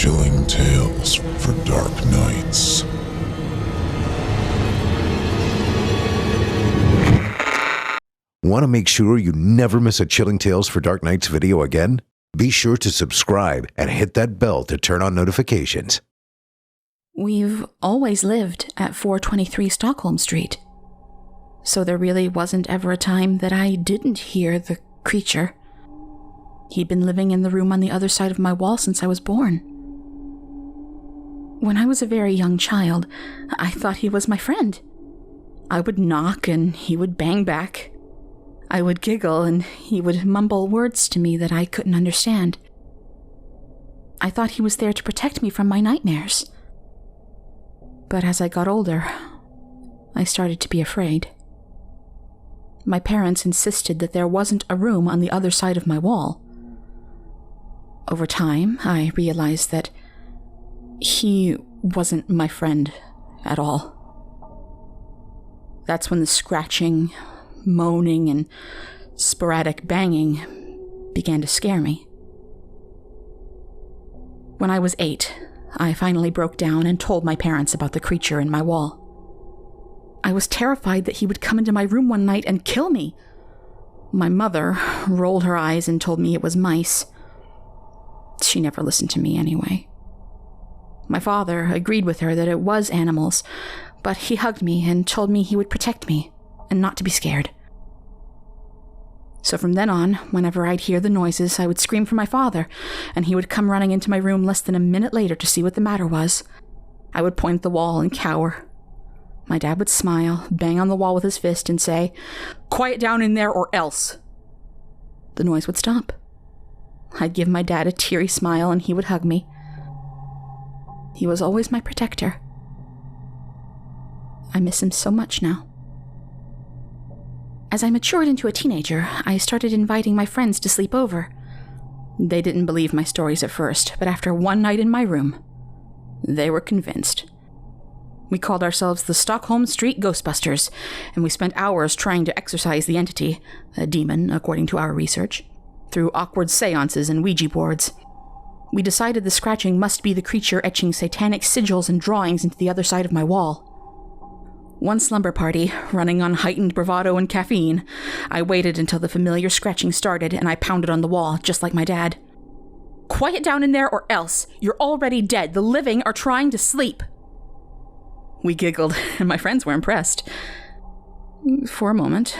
Chilling tales for dark nights. Want to make sure you never miss a Chilling Tales for Dark Nights video again? Be sure to subscribe and hit that bell to turn on notifications. We've always lived at 423 Stockholm Street, so there really wasn't ever a time that I didn't hear the creature. He'd been living in the room on the other side of my wall since I was born. When I was a very young child, I thought he was my friend. I would knock and he would bang back. I would giggle and he would mumble words to me that I couldn't understand. I thought he was there to protect me from my nightmares. But as I got older, I started to be afraid. My parents insisted that there wasn't a room on the other side of my wall. Over time, I realized that he wasn't my friend at all. That's when the scratching, moaning, and sporadic banging began to scare me. When I was 8, I finally broke down and told my parents about the creature in my wall. I was terrified that he would come into my room one night and kill me. My mother rolled her eyes and told me it was mice. She never listened to me anyway. My father agreed with her that it was animals, but he hugged me and told me he would protect me and not to be scared. So from then on, whenever I'd hear the noises, I would scream for my father, and he would come running into my room less than a minute later to see what the matter was. I would point at the wall and cower. My dad would smile, bang on the wall with his fist, and say, "Quiet down in there or else." The noise would stop. I'd give my dad a teary smile and he would hug me. He was always my protector. I miss him so much now. As I matured into a teenager, I started inviting my friends to sleep over. They didn't believe my stories at first, but after one night in my room, they were convinced. We called ourselves the Stockholm Street Ghostbusters, and we spent hours trying to exorcise the entity, a demon according to our research, through awkward seances and Ouija boards. We decided the scratching must be the creature etching satanic sigils and drawings into the other side of my wall. One slumber party, running on heightened bravado and caffeine, I waited until the familiar scratching started and I pounded on the wall, just like my dad. "Quiet down in there or else! You're already dead! The living are trying to sleep!" We giggled, and my friends were impressed. For a moment,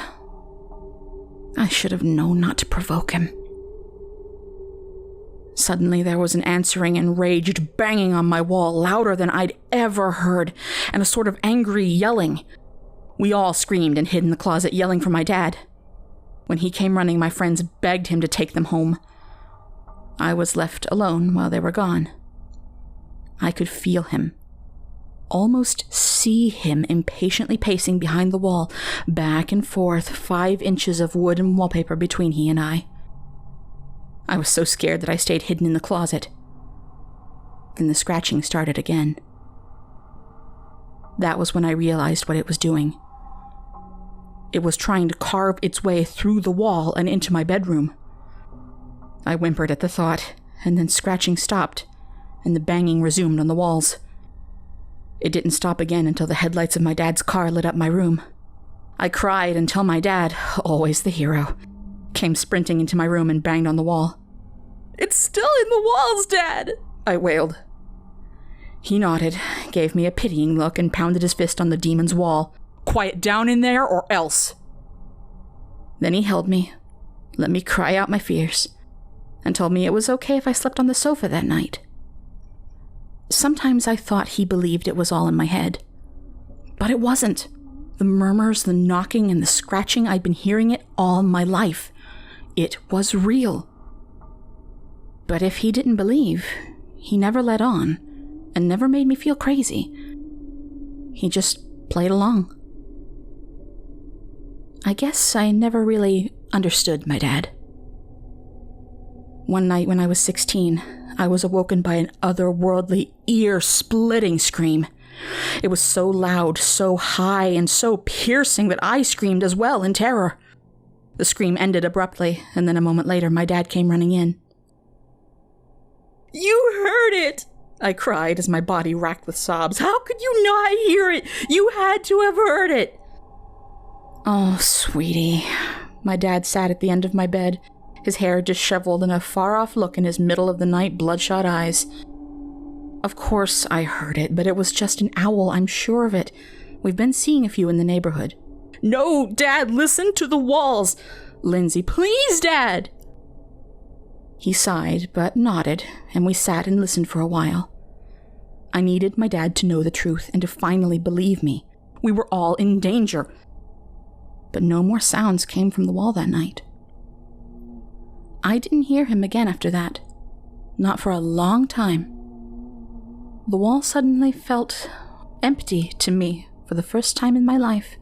I should have known not to provoke him. Suddenly there was an answering enraged banging on my wall, louder than I'd ever heard, and a sort of angry yelling. We all screamed and hid in the closet, yelling for my dad. When he came running, my friends begged him to take them home. I was left alone while they were gone. I could feel him, almost see him impatiently pacing behind the wall, back and forth, 5 inches of wood and wallpaper between he and I. I was so scared that I stayed hidden in the closet. Then the scratching started again. That was when I realized what it was doing. It was trying to carve its way through the wall and into my bedroom. I whimpered at the thought, and then scratching stopped, and the banging resumed on the walls. It didn't stop again until the headlights of my dad's car lit up my room. I cried until my dad, always the hero, came sprinting into my room and banged on the wall. "It's still in the walls, Dad!" I wailed. He nodded, gave me a pitying look, and pounded his fist on the demon's wall. "Quiet down in there or else!" Then he held me, let me cry out my fears, and told me it was okay if I slept on the sofa that night. Sometimes I thought he believed it was all in my head. But it wasn't. The murmurs, the knocking, and the scratching, I'd been hearing it all my life. It was real. But if he didn't believe, he never let on, and never made me feel crazy. He just played along. I guess I never really understood my dad. One night when I was 16, I was awoken by an otherworldly, ear-splitting scream. It was so loud, so high, and so piercing that I screamed as well in terror. The scream ended abruptly, and then a moment later, my dad came running in. "You heard it!" I cried as my body racked with sobs. How could you not hear it? You had to have heard it. Oh, sweetie. My dad sat at the end of my bed, his hair disheveled and a far-off look in his middle-of-the-night bloodshot eyes. Of course I heard it, but it was just an owl, I'm sure of it. We've been seeing a few in the neighborhood. No, Dad, listen to the walls. Lindsay, please, Dad. He sighed, but nodded, and we sat and listened for a while. I needed my dad to know the truth and to finally believe me. We were all in danger. But no more sounds came from the wall that night. I didn't hear him again after that. Not for a long time. The wall suddenly felt empty to me for the first time in my life.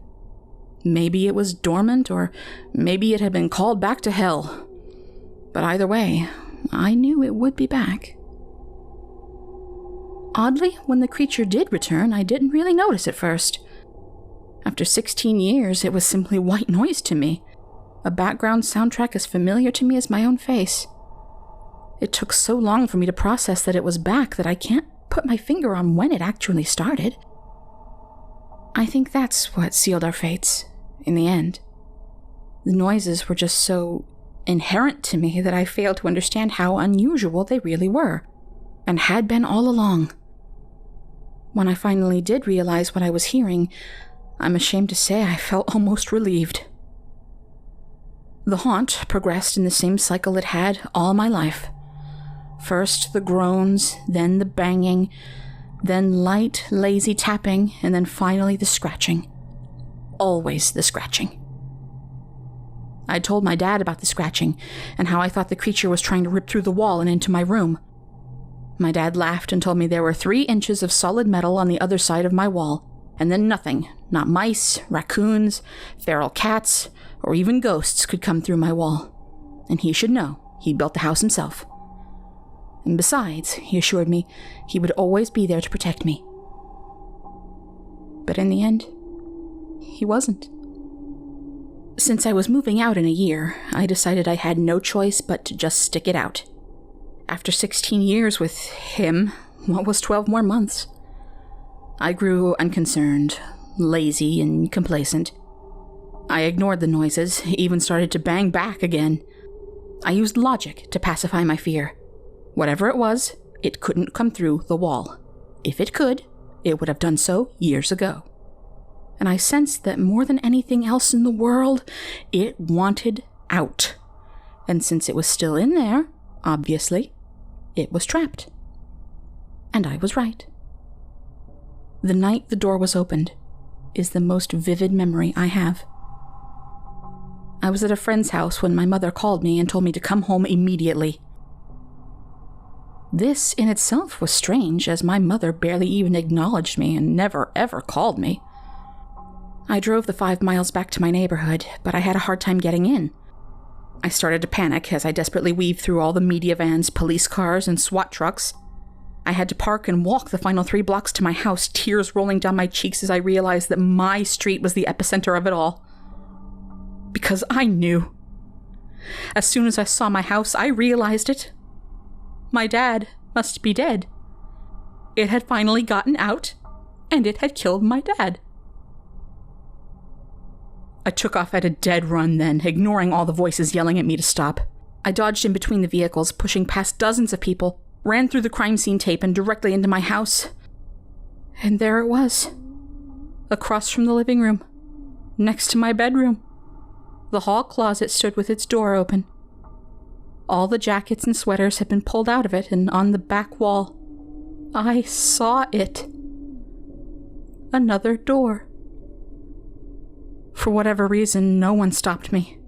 Maybe it was dormant, or maybe it had been called back to hell. But either way, I knew it would be back. Oddly, when the creature did return, I didn't really notice at first. After 16 years, it was simply white noise to me, a background soundtrack as familiar to me as my own face. It took so long for me to process that it was back that I can't put my finger on when it actually started. I think that's what sealed our fates, in the end. The noises were just so inherent to me that I failed to understand how unusual they really were, and had been all along. When I finally did realize what I was hearing, I'm ashamed to say I felt almost relieved. The haunt progressed in the same cycle it had all my life. First the groans, then the banging, then light, lazy tapping, and then finally the scratching. Always the scratching. I told my dad about the scratching, and how I thought the creature was trying to rip through the wall and into my room. My dad laughed and told me there were 3 inches of solid metal on the other side of my wall, and then nothing, not mice, raccoons, feral cats, or even ghosts could come through my wall. And he should know, he built the house himself. And besides, he assured me, he would always be there to protect me. But in the end, he wasn't. Since I was moving out in a year, I decided I had no choice but to just stick it out. After 16 years with him, what was 12 more months? I grew unconcerned, lazy, and complacent. I ignored the noises, even started to bang back again. I used logic to pacify my fear. Whatever it was, it couldn't come through the wall. If it could, it would have done so years ago. And I sensed that more than anything else in the world, it wanted out. And since it was still in there, obviously, it was trapped. And I was right. The night the door was opened is the most vivid memory I have. I was at a friend's house when my mother called me and told me to come home immediately. This in itself was strange, as my mother barely even acknowledged me and never ever called me. I drove the 5 miles back to my neighborhood, but I had a hard time getting in. I started to panic as I desperately weaved through all the media vans, police cars, and SWAT trucks. I had to park and walk the final 3 blocks to my house, tears rolling down my cheeks as I realized that my street was the epicenter of it all. Because I knew. As soon as I saw my house, I realized it. My dad must be dead. It had finally gotten out, and it had killed my dad. I took off at a dead run then, ignoring all the voices yelling at me to stop. I dodged in between the vehicles, pushing past dozens of people, ran through the crime scene tape and directly into my house. And there it was. Across from the living room. Next to my bedroom. The hall closet stood with its door open. All the jackets and sweaters had been pulled out of it, and on the back wall, I saw it. Another door. For whatever reason, no one stopped me.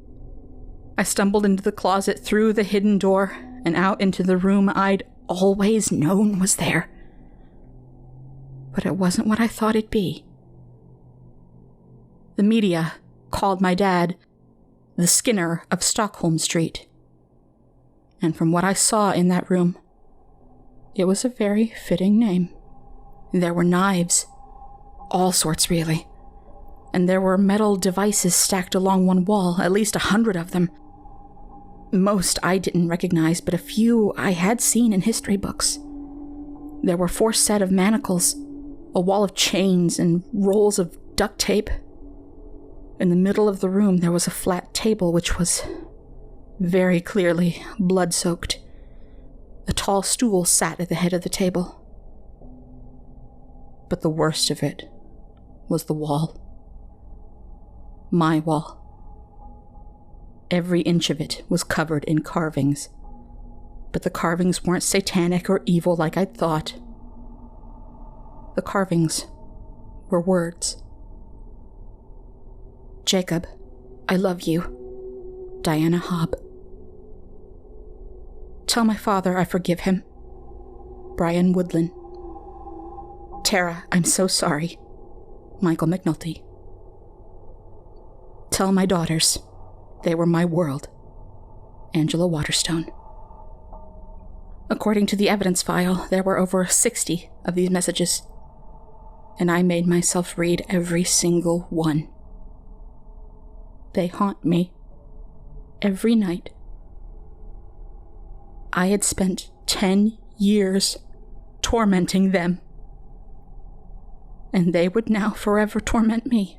I stumbled into the closet, through the hidden door, and out into the room I'd always known was there. But it wasn't what I thought it'd be. The media called my dad the Skinner of Stockholm Street. And from what I saw in that room, it was a very fitting name. There were knives, all sorts really. And there were metal devices stacked along one wall, at least 100 of them. Most I didn't recognize, but a few I had seen in history books. There were 4 sets of manacles, a wall of chains, and rolls of duct tape. In the middle of the room, there was a flat table which was very clearly blood-soaked. A tall stool sat at the head of the table. But the worst of it was the wall. My wall. Every inch of it was covered in carvings. But the carvings weren't satanic or evil like I'd thought. The carvings were words. Jacob, I love you. Diana Hobb. Tell my father I forgive him. Brian Woodland. Tara, I'm so sorry. Michael McNulty. Tell my daughters they were my world. Angela Waterstone. According to the evidence file, there were over 60 of these messages, and I made myself read every single one. They haunt me every night. I had spent 10 years tormenting them, and they would now forever torment me.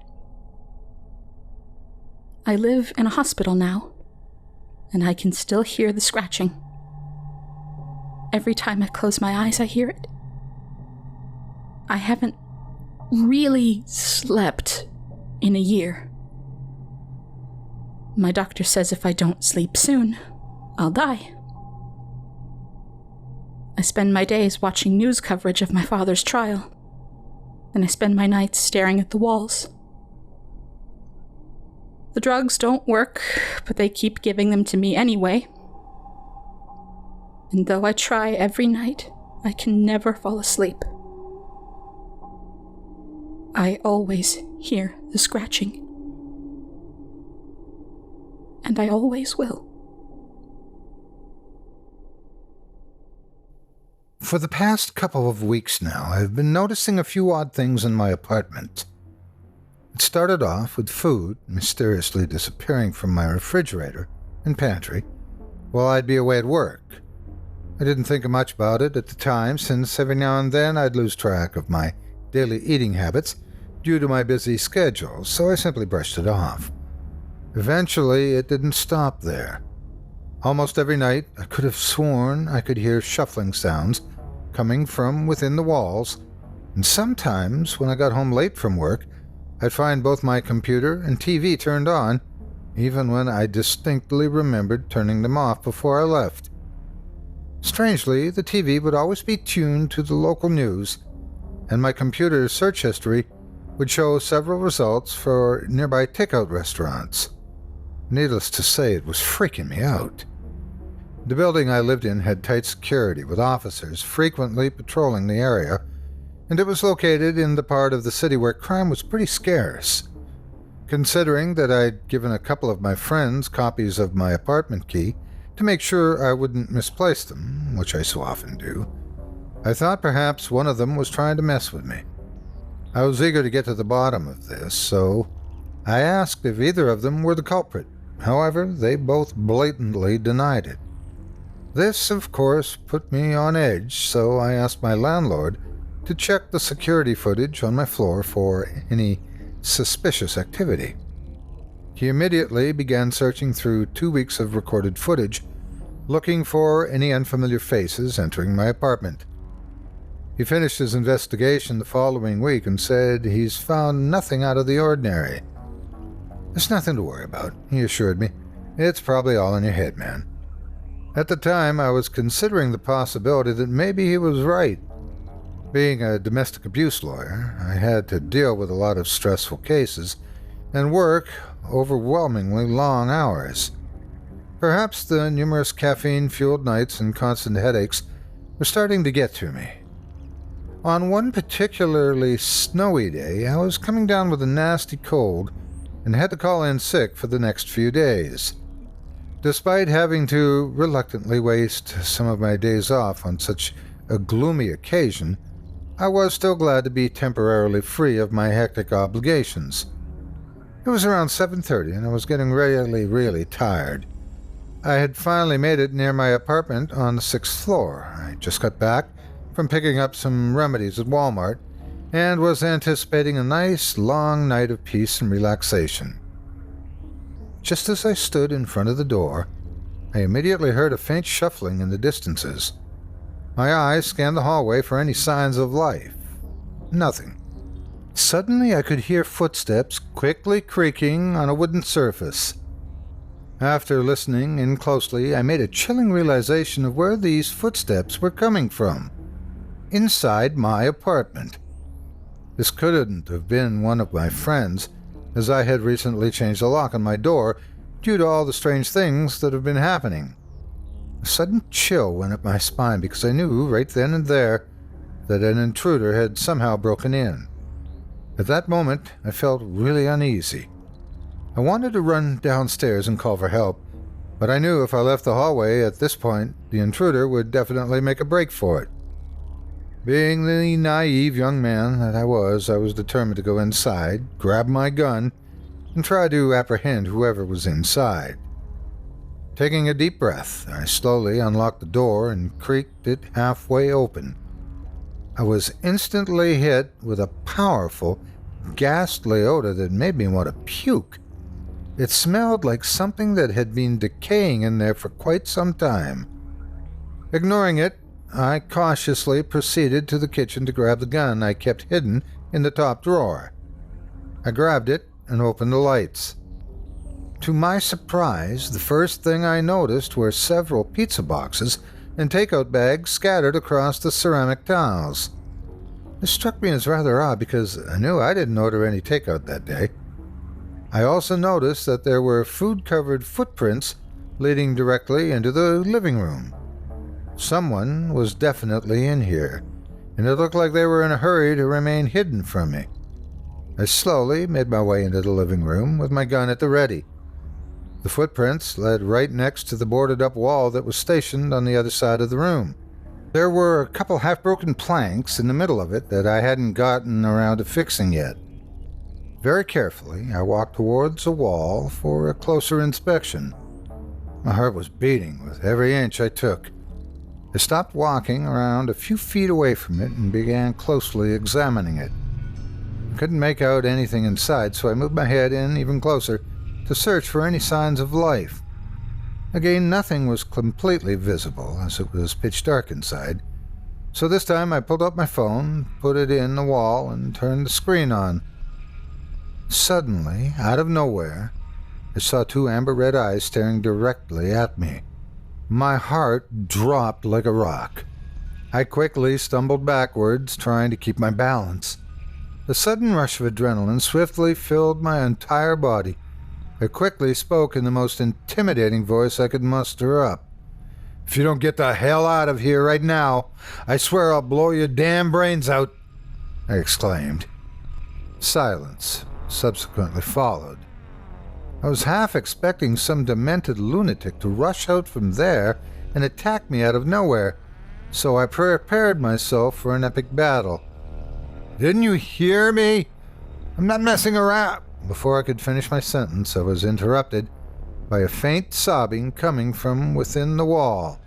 I live in a hospital now, and I can still hear the scratching. Every time I close my eyes, I hear it. I haven't really slept in a year. My doctor says if I don't sleep soon, I'll die. I spend my days watching news coverage of my father's trial, and I spend my nights staring at the walls. The drugs don't work, but they keep giving them to me anyway. And though I try every night, I can never fall asleep. I always hear the scratching. And I always will. For the past couple of weeks now, I've been noticing a few odd things in my apartment. It started off with food mysteriously disappearing from my refrigerator and pantry while I'd be away at work. I didn't think much about it at the time, since every now and then I'd lose track of my daily eating habits due to my busy schedule, so I simply brushed it off. Eventually, it didn't stop there. Almost every night, I could have sworn I could hear shuffling sounds coming from within the walls, and sometimes, when I got home late from work, I'd find both my computer and TV turned on, even when I distinctly remembered turning them off before I left. Strangely, the TV would always be tuned to the local news, and my computer's search history would show several results for nearby takeout restaurants. Needless to say, it was freaking me out. The building I lived in had tight security, with officers frequently patrolling the area, and it was located in the part of the city where crime was pretty scarce. Considering that I'd given a couple of my friends copies of my apartment key to make sure I wouldn't misplace them, which I so often do, I thought perhaps one of them was trying to mess with me. I was eager to get to the bottom of this, so I asked if either of them were the culprit. However, they both blatantly denied it. This, of course, put me on edge, so I asked my landlord to check the security footage on my floor for any suspicious activity. He immediately began searching through 2 weeks of recorded footage, looking for any unfamiliar faces entering my apartment. He finished his investigation the following week and said he's found nothing out of the ordinary. There's nothing to worry about, he assured me. It's probably all in your head, man. At the time, I was considering the possibility that maybe he was right. Being a domestic abuse lawyer, I had to deal with a lot of stressful cases and work overwhelmingly long hours. Perhaps the numerous caffeine-fueled nights and constant headaches were starting to get to me. On one particularly snowy day, I was coming down with a nasty cold and had to call in sick for the next few days. Despite having to reluctantly waste some of my days off on such a gloomy occasion, I was still glad to be temporarily free of my hectic obligations. It was around 7:30 and I was getting really tired. I had finally made it near my apartment on the 6th floor. I just got back from picking up some remedies at Walmart and was anticipating a nice, long night of peace and relaxation. Just as I stood in front of the door, I immediately heard a faint shuffling in the distances. My eyes scanned the hallway for any signs of life. Nothing. Suddenly I could hear footsteps quickly creaking on a wooden surface. After listening in closely, I made a chilling realization of where these footsteps were coming from. Inside my apartment. This couldn't have been one of my friends, as I had recently changed the lock on my door due to all the strange things that have been happening. A sudden chill went up my spine because I knew right then and there that an intruder had somehow broken in. At that moment, I felt really uneasy. I wanted to run downstairs and call for help, but I knew if I left the hallway at this point, the intruder would definitely make a break for it. Being the naive young man that I was determined to go inside, grab my gun, and try to apprehend whoever was inside. Taking a deep breath, I slowly unlocked the door and creaked it halfway open. I was instantly hit with a powerful, ghastly odor that made me want to puke. It smelled like something that had been decaying in there for quite some time. Ignoring it, I cautiously proceeded to the kitchen to grab the gun I kept hidden in the top drawer. I grabbed it and opened the lights. To my surprise, the first thing I noticed were several pizza boxes and takeout bags scattered across the ceramic tiles. This struck me as rather odd because I knew I didn't order any takeout that day. I also noticed that there were food-covered footprints leading directly into the living room. Someone was definitely in here, and it looked like they were in a hurry to remain hidden from me. I slowly made my way into the living room with my gun at the ready. The footprints led right next to the boarded-up wall that was stationed on the other side of the room. There were a couple half-broken planks in the middle of it that I hadn't gotten around to fixing yet. Very carefully, I walked towards the wall for a closer inspection. My heart was beating with every inch I took. I stopped walking around a few feet away from it and began closely examining it. I couldn't make out anything inside, so I moved my head in even closer to search for any signs of life. Again, nothing was completely visible, as it was pitch dark inside. So this time I pulled up my phone, put it in the wall, and turned the screen on. Suddenly, out of nowhere, I saw two amber-red eyes staring directly at me. My heart dropped like a rock. I quickly stumbled backwards, trying to keep my balance. A sudden rush of adrenaline swiftly filled my entire body. I quickly spoke in the most intimidating voice I could muster up. "If you don't get the hell out of here right now, I swear I'll blow your damn brains out," I exclaimed. Silence subsequently followed. I was half expecting some demented lunatic to rush out from there and attack me out of nowhere, so I prepared myself for an epic battle. "Didn't you hear me? I'm not messing around." Before I could finish my sentence, I was interrupted by a faint sobbing coming from within the wall.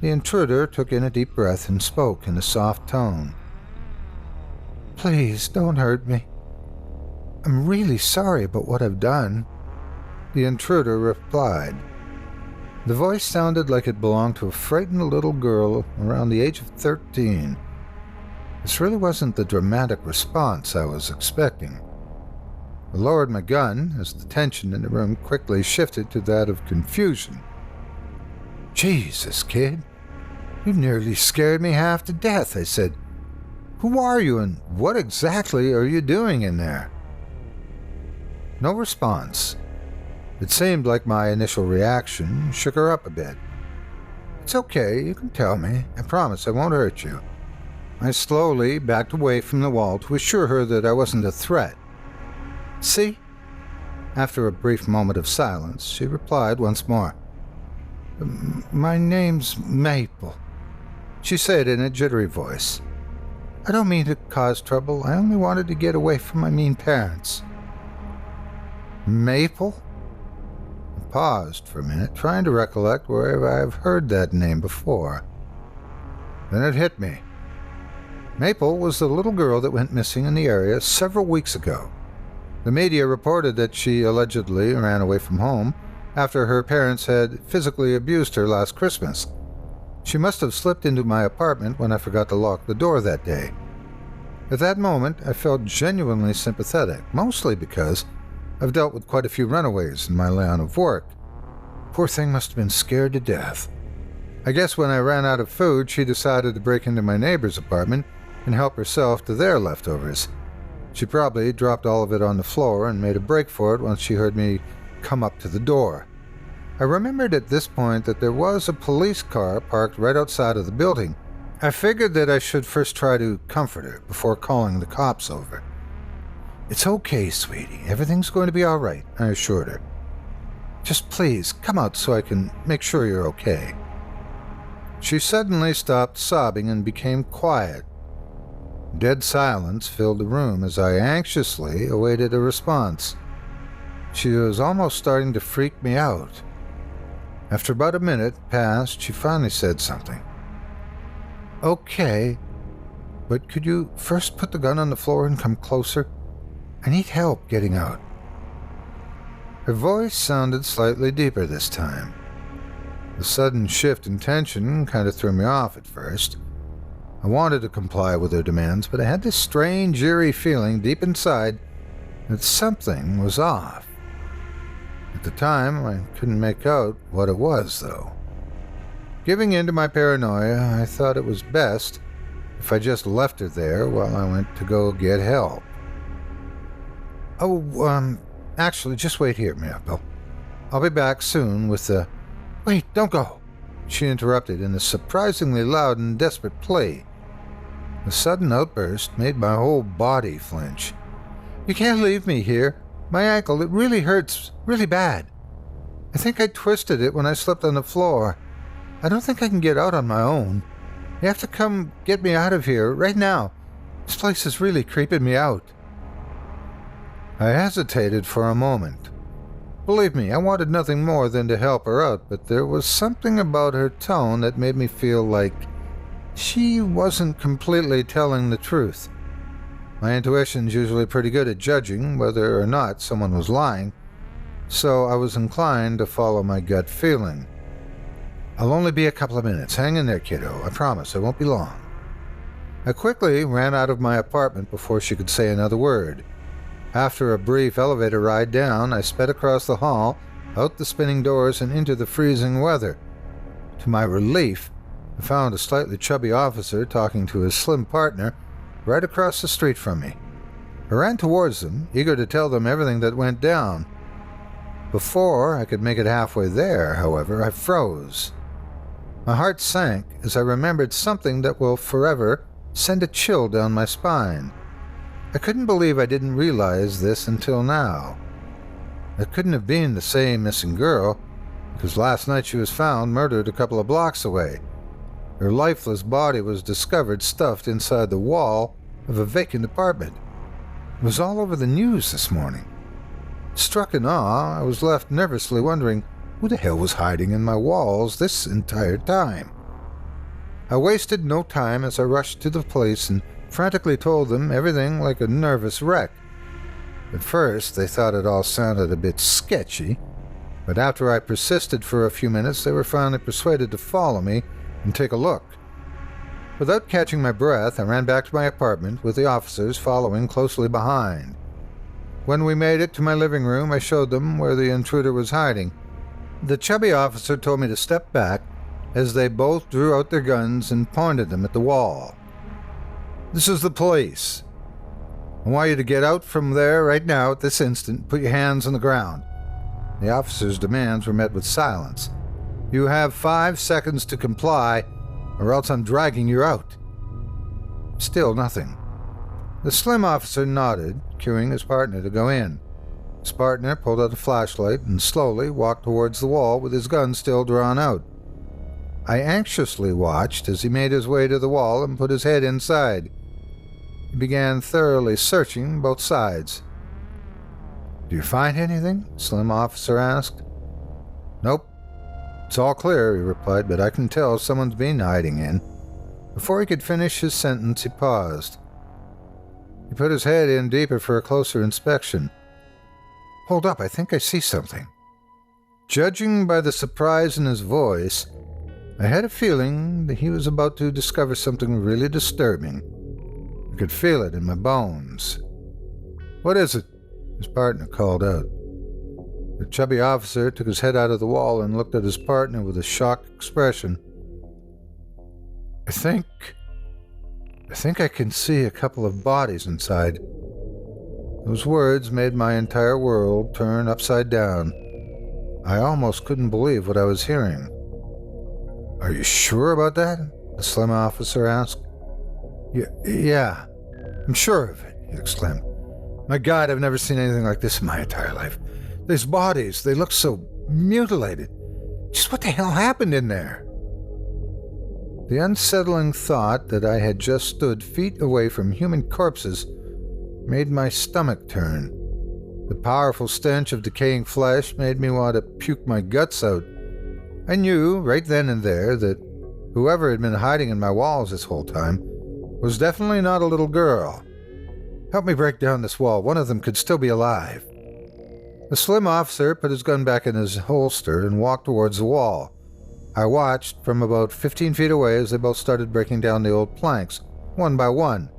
The intruder took in a deep breath and spoke in a soft tone. "Please don't hurt me. I'm really sorry about what I've done," the intruder replied. The voice sounded like it belonged to a frightened little girl around the age of 13. This really wasn't the dramatic response I was expecting. I lowered my gun as the tension in the room quickly shifted to that of confusion. "Jesus, kid, you nearly scared me half to death," I said. "Who are you and what exactly are you doing in there?" No response. It seemed like my initial reaction shook her up a bit. "It's okay, you can tell me. I promise I won't hurt you." I slowly backed away from the wall to assure her that I wasn't a threat. "See?" After a brief moment of silence, she replied once more. "My name's Maple," she said in a jittery voice. "I don't mean to cause trouble. I only wanted to get away from my mean parents." "Maple?" I paused for a minute, trying to recollect where I've heard that name before. Then it hit me. Maple was the little girl that went missing in the area several weeks ago. The media reported that she allegedly ran away from home after her parents had physically abused her last Christmas. She must have slipped into my apartment when I forgot to lock the door that day. At that moment, I felt genuinely sympathetic, mostly because I've dealt with quite a few runaways in my line of work. Poor thing must have been scared to death. I guess when I ran out of food, she decided to break into my neighbor's apartment and help herself to their leftovers. She probably dropped all of it on the floor and made a break for it once she heard me come up to the door. I remembered at this point that there was a police car parked right outside of the building. I figured that I should first try to comfort her before calling the cops over. "It's okay, sweetie. Everything's going to be all right," I assured her. "Just please, come out so I can make sure you're okay." She suddenly stopped sobbing and became quiet. Dead silence filled the room as I anxiously awaited a response. She was almost starting to freak me out. After about a minute passed, she finally said something. "Okay, but could you first put the gun on the floor and come closer? I need help getting out." Her voice sounded slightly deeper this time. The sudden shift in tension kind of threw me off at first. I wanted to comply with her demands, but I had this strange, eerie feeling deep inside that something was off. At the time, I couldn't make out what it was, though. Giving in to my paranoia, I thought it was best if I just left her there while I went to go get help. Actually, just wait here, Maple. I'll be back soon with the... Wait, don't go, she interrupted in a surprisingly loud and desperate plea. The sudden outburst made my whole body flinch. "You can't leave me here. My ankle, it really hurts, really bad. I think I twisted it when I slipped on the floor. I don't think I can get out on my own. You have to come get me out of here, right now. This place is really creeping me out." I hesitated for a moment. Believe me, I wanted nothing more than to help her out, but there was something about her tone that made me feel like she wasn't completely telling the truth. My intuition's usually pretty good at judging whether or not someone was lying, so I was inclined to follow my gut feeling. "I'll only be a couple of minutes. Hang in there, kiddo. I promise I won't be long." I quickly ran out of my apartment before she could say another word. After a brief elevator ride down, I sped across the hall, out the spinning doors, and into the freezing weather. To my relief, I found a slightly chubby officer talking to his slim partner right across the street from me. I ran towards them, eager to tell them everything that went down. Before I could make it halfway there, however, I froze. My heart sank as I remembered something that will forever send a chill down my spine. I couldn't believe I didn't realize this until now. It couldn't have been the same missing girl, because last night she was found murdered a couple of blocks away. Her lifeless body was discovered stuffed inside the wall of a vacant apartment. It was all over the news this morning. Struck in awe, I was left nervously wondering who the hell was hiding in my walls this entire time. I wasted no time as I rushed to the police and frantically told them everything like a nervous wreck. At first, they thought it all sounded a bit sketchy, but after I persisted for a few minutes, they were finally persuaded to follow me and take a look. Without catching my breath, I ran back to my apartment with the officers following closely behind. When we made it to my living room, I showed them where the intruder was hiding. The chubby officer told me to step back as they both drew out their guns and pointed them at the wall. "This is the police. I want you to get out from there right now at this instant and put your hands on the ground." The officer's demands were met with silence. "You have 5 seconds to comply, or else I'm dragging you out." Still nothing. The slim officer nodded, cueing his partner to go in. His partner pulled out a flashlight and slowly walked towards the wall with his gun still drawn out. I anxiously watched as he made his way to the wall and put his head inside. He began thoroughly searching both sides. "Do you find anything?" the slim officer asked. "Nope. It's all clear," he replied, "but I can tell someone's been hiding in." Before he could finish his sentence, he paused. He put his head in deeper for a closer inspection. Hold up, I think I see something. Judging by the surprise in his voice, I had a feeling that he was about to discover something really disturbing. I could feel it in my bones. What is it? His partner called out. The chubby officer took his head out of the wall and looked at his partner with a shocked expression. I think I can see a couple of bodies inside. Those words made my entire world turn upside down. I almost couldn't believe what I was hearing. Are you sure about that? The slim officer asked. Yeah, I'm sure of it, he exclaimed. My God, I've never seen anything like this in my entire life. These bodies, they look so mutilated. Just what the hell happened in there? The unsettling thought that I had just stood feet away from human corpses made my stomach turn. The powerful stench of decaying flesh made me want to puke my guts out. I knew, right then and there, that whoever had been hiding in my walls this whole time was definitely not a little girl. Help me break down this wall. One of them could still be alive. The slim officer put his gun back in his holster and walked towards the wall. I watched from about 15 feet away as they both started breaking down the old planks, one by one.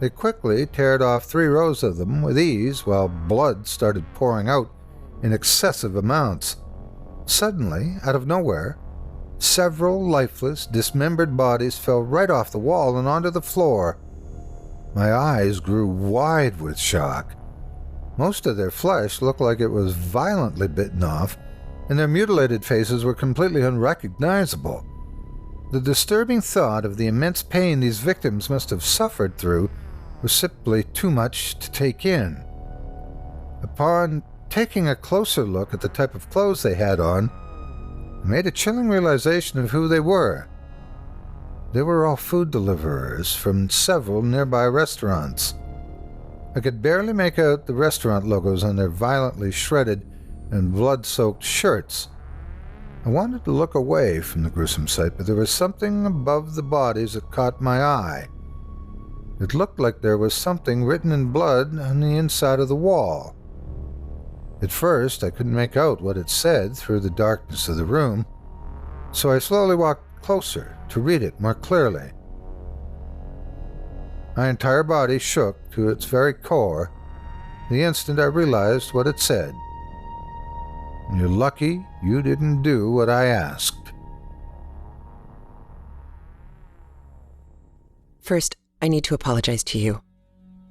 They quickly teared off 3 rows of them with ease while blood started pouring out in excessive amounts. Suddenly, out of nowhere, several lifeless, dismembered bodies fell right off the wall and onto the floor. My eyes grew wide with shock. Most of their flesh looked like it was violently bitten off, and their mutilated faces were completely unrecognizable. The disturbing thought of the immense pain these victims must have suffered through was simply too much to take in. Upon taking a closer look at the type of clothes they had on, I made a chilling realization of who they were. They were all food deliverers from several nearby restaurants. I could barely make out the restaurant logos on their violently shredded and blood-soaked shirts. I wanted to look away from the gruesome sight, but there was something above the bodies that caught my eye. It looked like there was something written in blood on the inside of the wall. At first, I couldn't make out what it said through the darkness of the room, so I slowly walked closer to read it more clearly. My entire body shook to its very core the instant I realized what it said. You're lucky you didn't do what I asked. First, I need to apologize to you.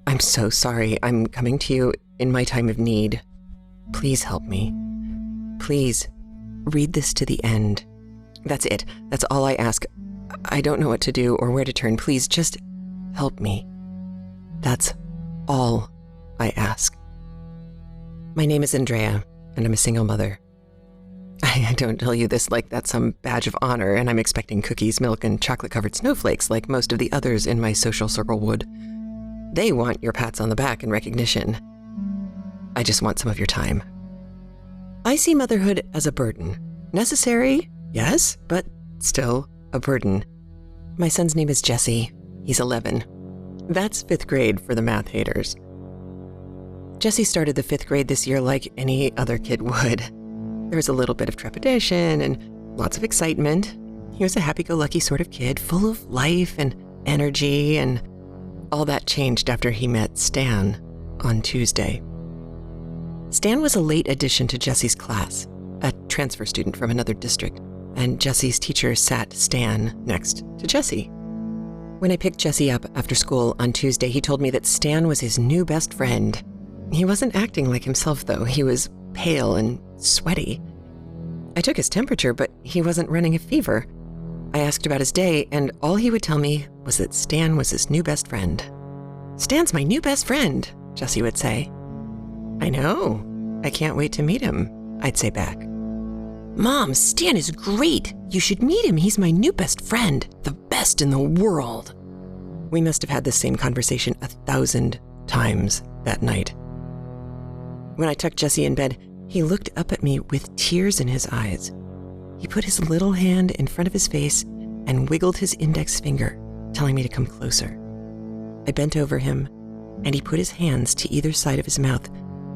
I'm so sorry. I'm coming to you in my time of need. Please help me. Please, read this to the end. That's it. That's all I ask. I don't know what to do or where to turn. Please, just help me. That's all I ask. My name is Andrea, and I'm a single mother. I don't tell you this like that's some badge of honor, and I'm expecting cookies, milk, and chocolate-covered snowflakes like most of the others in my social circle would. They want your pats on the back and recognition. I just want some of your time. I see motherhood as a burden. Necessary, yes, but still a burden. My son's name is Jesse. He's 11. That's 5th grade for the math haters. Jesse started the 5th grade this year like any other kid would. There was a little bit of trepidation and lots of excitement. He was a happy-go-lucky sort of kid, full of life and energy, and all that changed after he met Stan on Tuesday. Stan was a late addition to Jesse's class, a transfer student from another district, and Jesse's teacher sat Stan next to Jesse. When I picked Jesse up after school on Tuesday, he told me that Stan was his new best friend. He wasn't acting like himself, though. He was pale and sweaty. I took his temperature, but he wasn't running a fever. I asked about his day, and all he would tell me was that Stan was his new best friend. "Stan's my new best friend," Jesse would say. "I know. I can't wait to meet him," I'd say back. "Mom, Stan is great. You should meet him. He's my new best friend. The best in the world." We must have had the same conversation 1,000 times that night. When I tucked Jesse in bed, he looked up at me with tears in his eyes. He put his little hand in front of his face and wiggled his index finger, telling me to come closer. I bent over him, and he put his hands to either side of his mouth.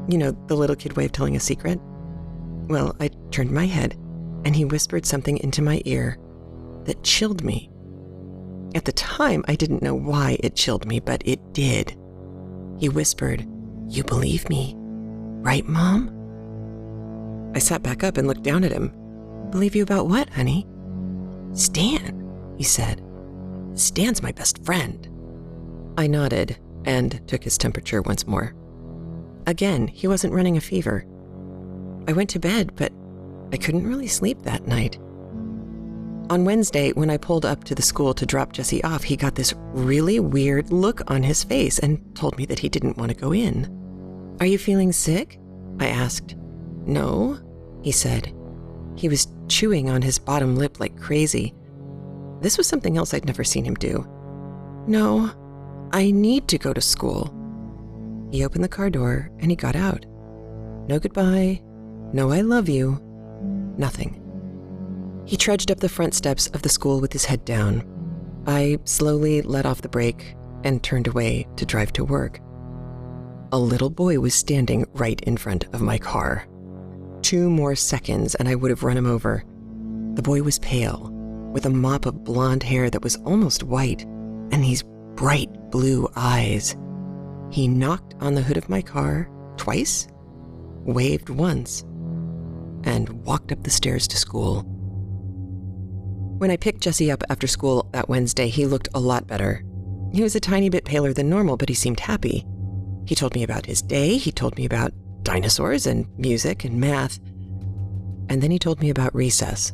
You know, the little kid way of telling a secret? Well, I turned my head, and he whispered something into my ear that chilled me. At the time, I didn't know why it chilled me, but it did. He whispered, "You believe me, right, Mom?" I sat back up and looked down at him. "Believe you about what, honey?" "Stan," he said. "Stan's my best friend." I nodded and took his temperature once more. Again, he wasn't running a fever. I went to bed, but I couldn't really sleep that night. On Wednesday, when I pulled up to the school to drop Jesse off, he got this really weird look on his face and told me that he didn't want to go in. "Are you feeling sick?" I asked. "No," he said. He was chewing on his bottom lip like crazy. This was something else I'd never seen him do. "No, I need to go to school." He opened the car door and he got out. No goodbye, no I love you, nothing. He trudged up the front steps of the school with his head down. I slowly let off the brake and turned away to drive to work. A little boy was standing right in front of my car. 2 more seconds and I would have run him over. The boy was pale, with a mop of blonde hair that was almost white, and these bright blue eyes. He knocked on the hood of my car twice, waved once, and walked up the stairs to school. When I picked Jesse up after school that Wednesday, he looked a lot better. He was a tiny bit paler than normal, but he seemed happy. He told me about his day, he told me about dinosaurs and music and math, and then he told me about recess.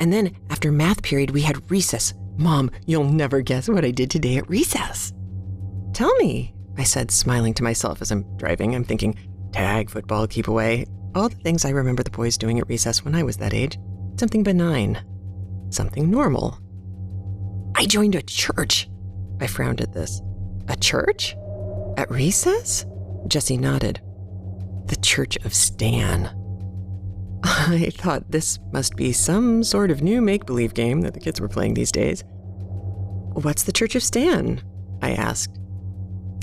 And then after math period, we had recess. Mom, you'll never guess what I did today at recess. "Tell me," I said, smiling to myself as I'm driving. I'm thinking, tag, football, keep away. All the things I remember the boys doing at recess when I was that age. Something benign. Something normal. "I joined a church." I frowned at this. "A church? At recess?" Jesse nodded. "The Church of Stan." I thought this must be some sort of new make-believe game that the kids were playing these days. "What's the Church of Stan?" I asked.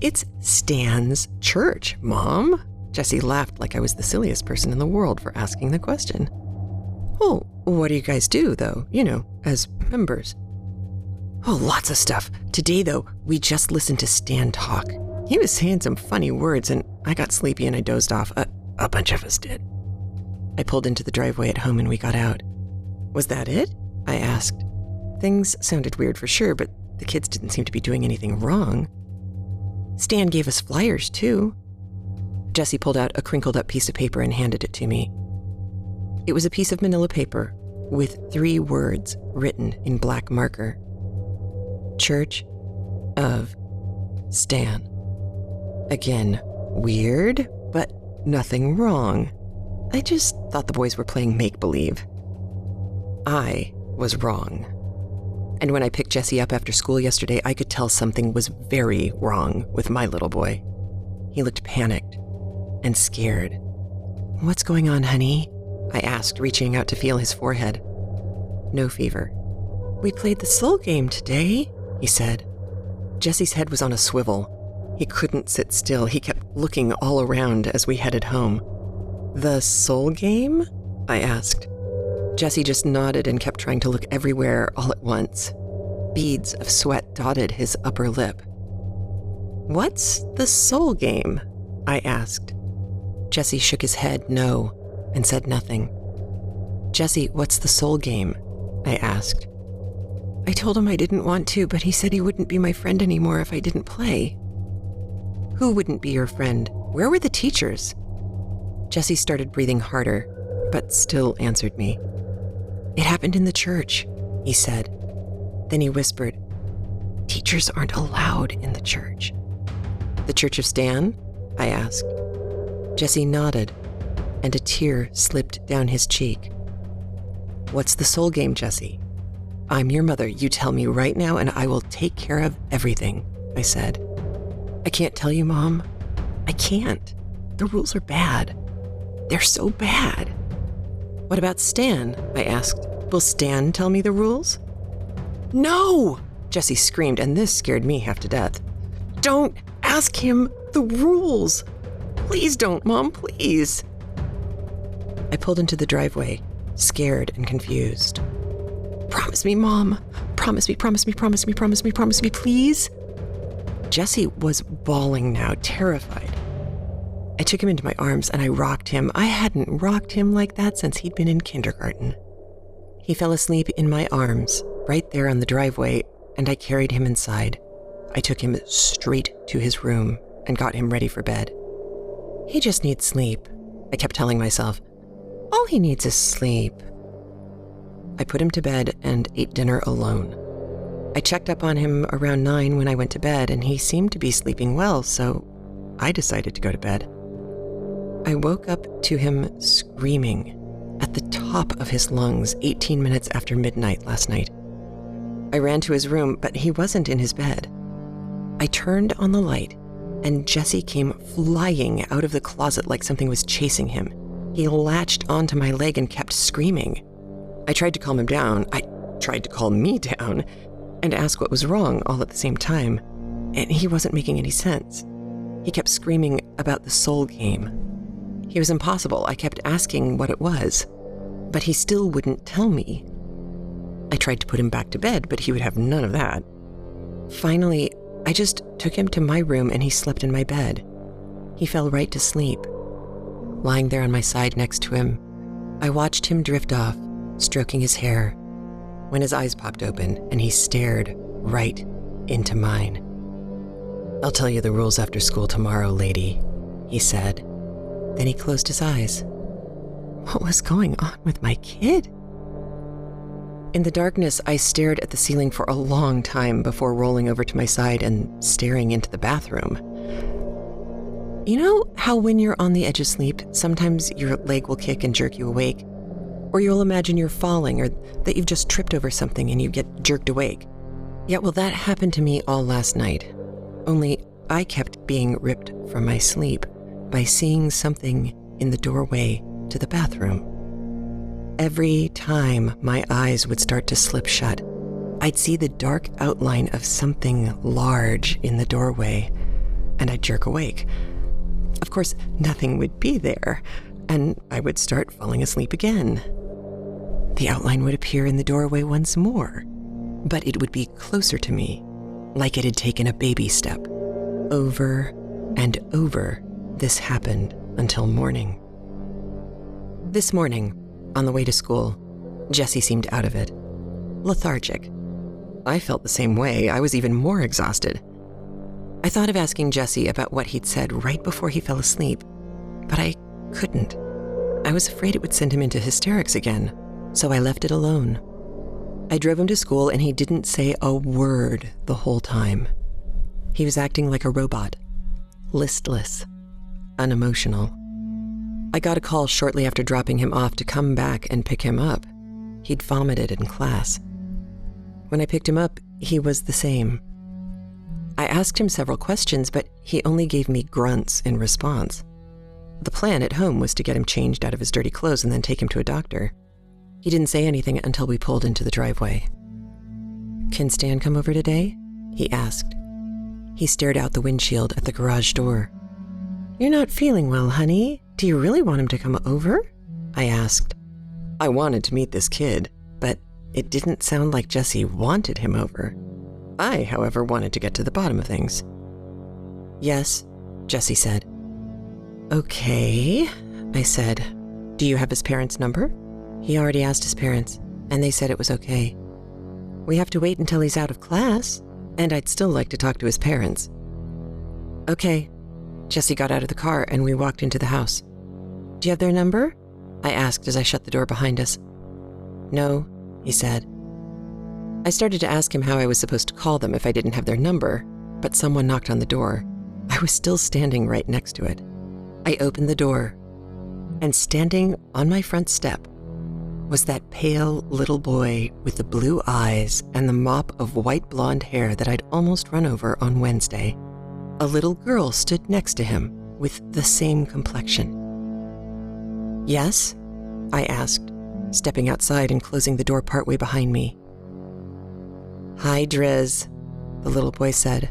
"It's Stan's church, Mom." Jesse laughed like I was the silliest person in the world for asking the question. "Oh, what do you guys do, though, as members?" "Oh, lots of stuff. Today, though, we just listened to Stan talk. He was saying some funny words, and I got sleepy and I dozed off. A bunch of us did." I pulled into the driveway at home and we got out. "Was that it?" I asked. Things sounded weird for sure, but the kids didn't seem to be doing anything wrong. "Stan gave us flyers, too." Jesse pulled out a crinkled up piece of paper and handed it to me. It was a piece of manila paper with 3 words written in black marker. Church of Stan. Again, weird, but nothing wrong. I just thought the boys were playing make-believe. I was wrong. And when I picked Jesse up after school yesterday, I could tell something was very wrong with my little boy. He looked panicked and scared. "What's going on, honey?" I asked, reaching out to feel his forehead. "No fever." "We played the soul game today," he said. Jesse's head was on a swivel. He couldn't sit still. He kept looking all around as we headed home. "The soul game?" I asked. Jesse just nodded and kept trying to look everywhere all at once. Beads of sweat dotted his upper lip. "What's the soul game?" I asked. Jesse shook his head no and said nothing. "Jesse, what's the soul game?" I asked. I told him I didn't want to, but he said he wouldn't be my friend anymore if I didn't play. "Who wouldn't be your friend? Where were the teachers?" Jesse started breathing harder, but still answered me. "It happened in the church," he said. Then he whispered, "Teachers aren't allowed in the church." "The Church of Stan?" I asked. Jesse nodded, and a tear slipped down his cheek. "What's the soul game, Jesse?" "I'm your mother. You tell me right now, and I will take care of everything," I said. "I can't tell you, Mom. I can't. The rules are bad. They're so bad." "What about Stan?" I asked. "Will Stan tell me the rules?" No! Jessie screamed, and this scared me half to death. Don't ask him the rules. Please don't, Mom, please. I pulled into the driveway, scared and confused. Promise me, Mom. Promise me, promise me, promise me, promise me, promise me, please. Jessie was bawling now, terrified. I took him into my arms and I rocked him. I hadn't rocked him like that since he'd been in kindergarten. He fell asleep in my arms, right there on the driveway, and I carried him inside. I took him straight to his room and got him ready for bed. He just needs sleep, I kept telling myself. All he needs is sleep. I put him to bed and ate dinner alone. I checked up on him around 9 when I went to bed, and he seemed to be sleeping well, so I decided to go to bed. I woke up to him screaming at the top of his lungs 18 minutes after midnight last night. I ran to his room, but he wasn't in his bed. I turned on the light, and Jessie came flying out of the closet like something was chasing him. He latched onto my leg and kept screaming. I tried to calm him down. I tried to calm me down and ask what was wrong all at the same time, and he wasn't making any sense. He kept screaming about the soul game. He was impossible. I kept asking what it was, but he still wouldn't tell me. I tried to put him back to bed, but he would have none of that. Finally, I just took him to my room and he slept in my bed. He fell right to sleep. Lying there on my side next to him, I watched him drift off, stroking his hair, when his eyes popped open and he stared right into mine. I'll tell you the rules after school tomorrow, lady, he said. Then he closed his eyes. What was going on with my kid? In the darkness, I stared at the ceiling for a long time before rolling over to my side and staring into the bathroom. You know how when you're on the edge of sleep, sometimes your leg will kick and jerk you awake? Or you'll imagine you're falling, or that you've just tripped over something and you get jerked awake. Yeah, well, that happened to me all last night. Only I kept being ripped from my sleep by seeing something in the doorway to the bathroom. Every time my eyes would start to slip shut, I'd see the dark outline of something large in the doorway, and I'd jerk awake. Of course, nothing would be there, and I would start falling asleep again. The outline would appear in the doorway once more, but it would be closer to me, like it had taken a baby step. Over and over, this happened until morning. This morning, on the way to school, Jessie seemed out of it, lethargic. I felt the same way. I was even more exhausted. I thought of asking Jessie about what he'd said right before he fell asleep, but I couldn't. I was afraid it would send him into hysterics again, so I left it alone. I drove him to school and he didn't say a word the whole time. He was acting like a robot, listless, unemotional. I got a call shortly after dropping him off to come back and pick him up. He'd vomited in class. When I picked him up, he was the same. I asked him several questions, but he only gave me grunts in response. The plan at home was to get him changed out of his dirty clothes and then take him to a doctor. He didn't say anything until we pulled into the driveway. "Can Stan come over today?" he asked. He stared out the windshield at the garage door. "You're not feeling well, honey. Do you really want him to come over?" I asked. I wanted to meet this kid, but it didn't sound like Jessie wanted him over. I, however, wanted to get to the bottom of things. "Yes," Jessie said. "Okay," I said. "Do you have his parents' number?" He already asked his parents, and they said it was okay. "We have to wait until he's out of class, and I'd still like to talk to his parents." "Okay." Jessie got out of the car and we walked into the house. "Do you have their number?" I asked as I shut the door behind us. "No," he said. I started to ask him how I was supposed to call them if I didn't have their number, but someone knocked on the door. I was still standing right next to it. I opened the door, and standing on my front step was that pale little boy with the blue eyes and the mop of white blonde hair that I'd almost run over on Wednesday. A little girl stood next to him with the same complexion. "Yes?" I asked, stepping outside and closing the door partway behind me. "Hi, Driz," the little boy said.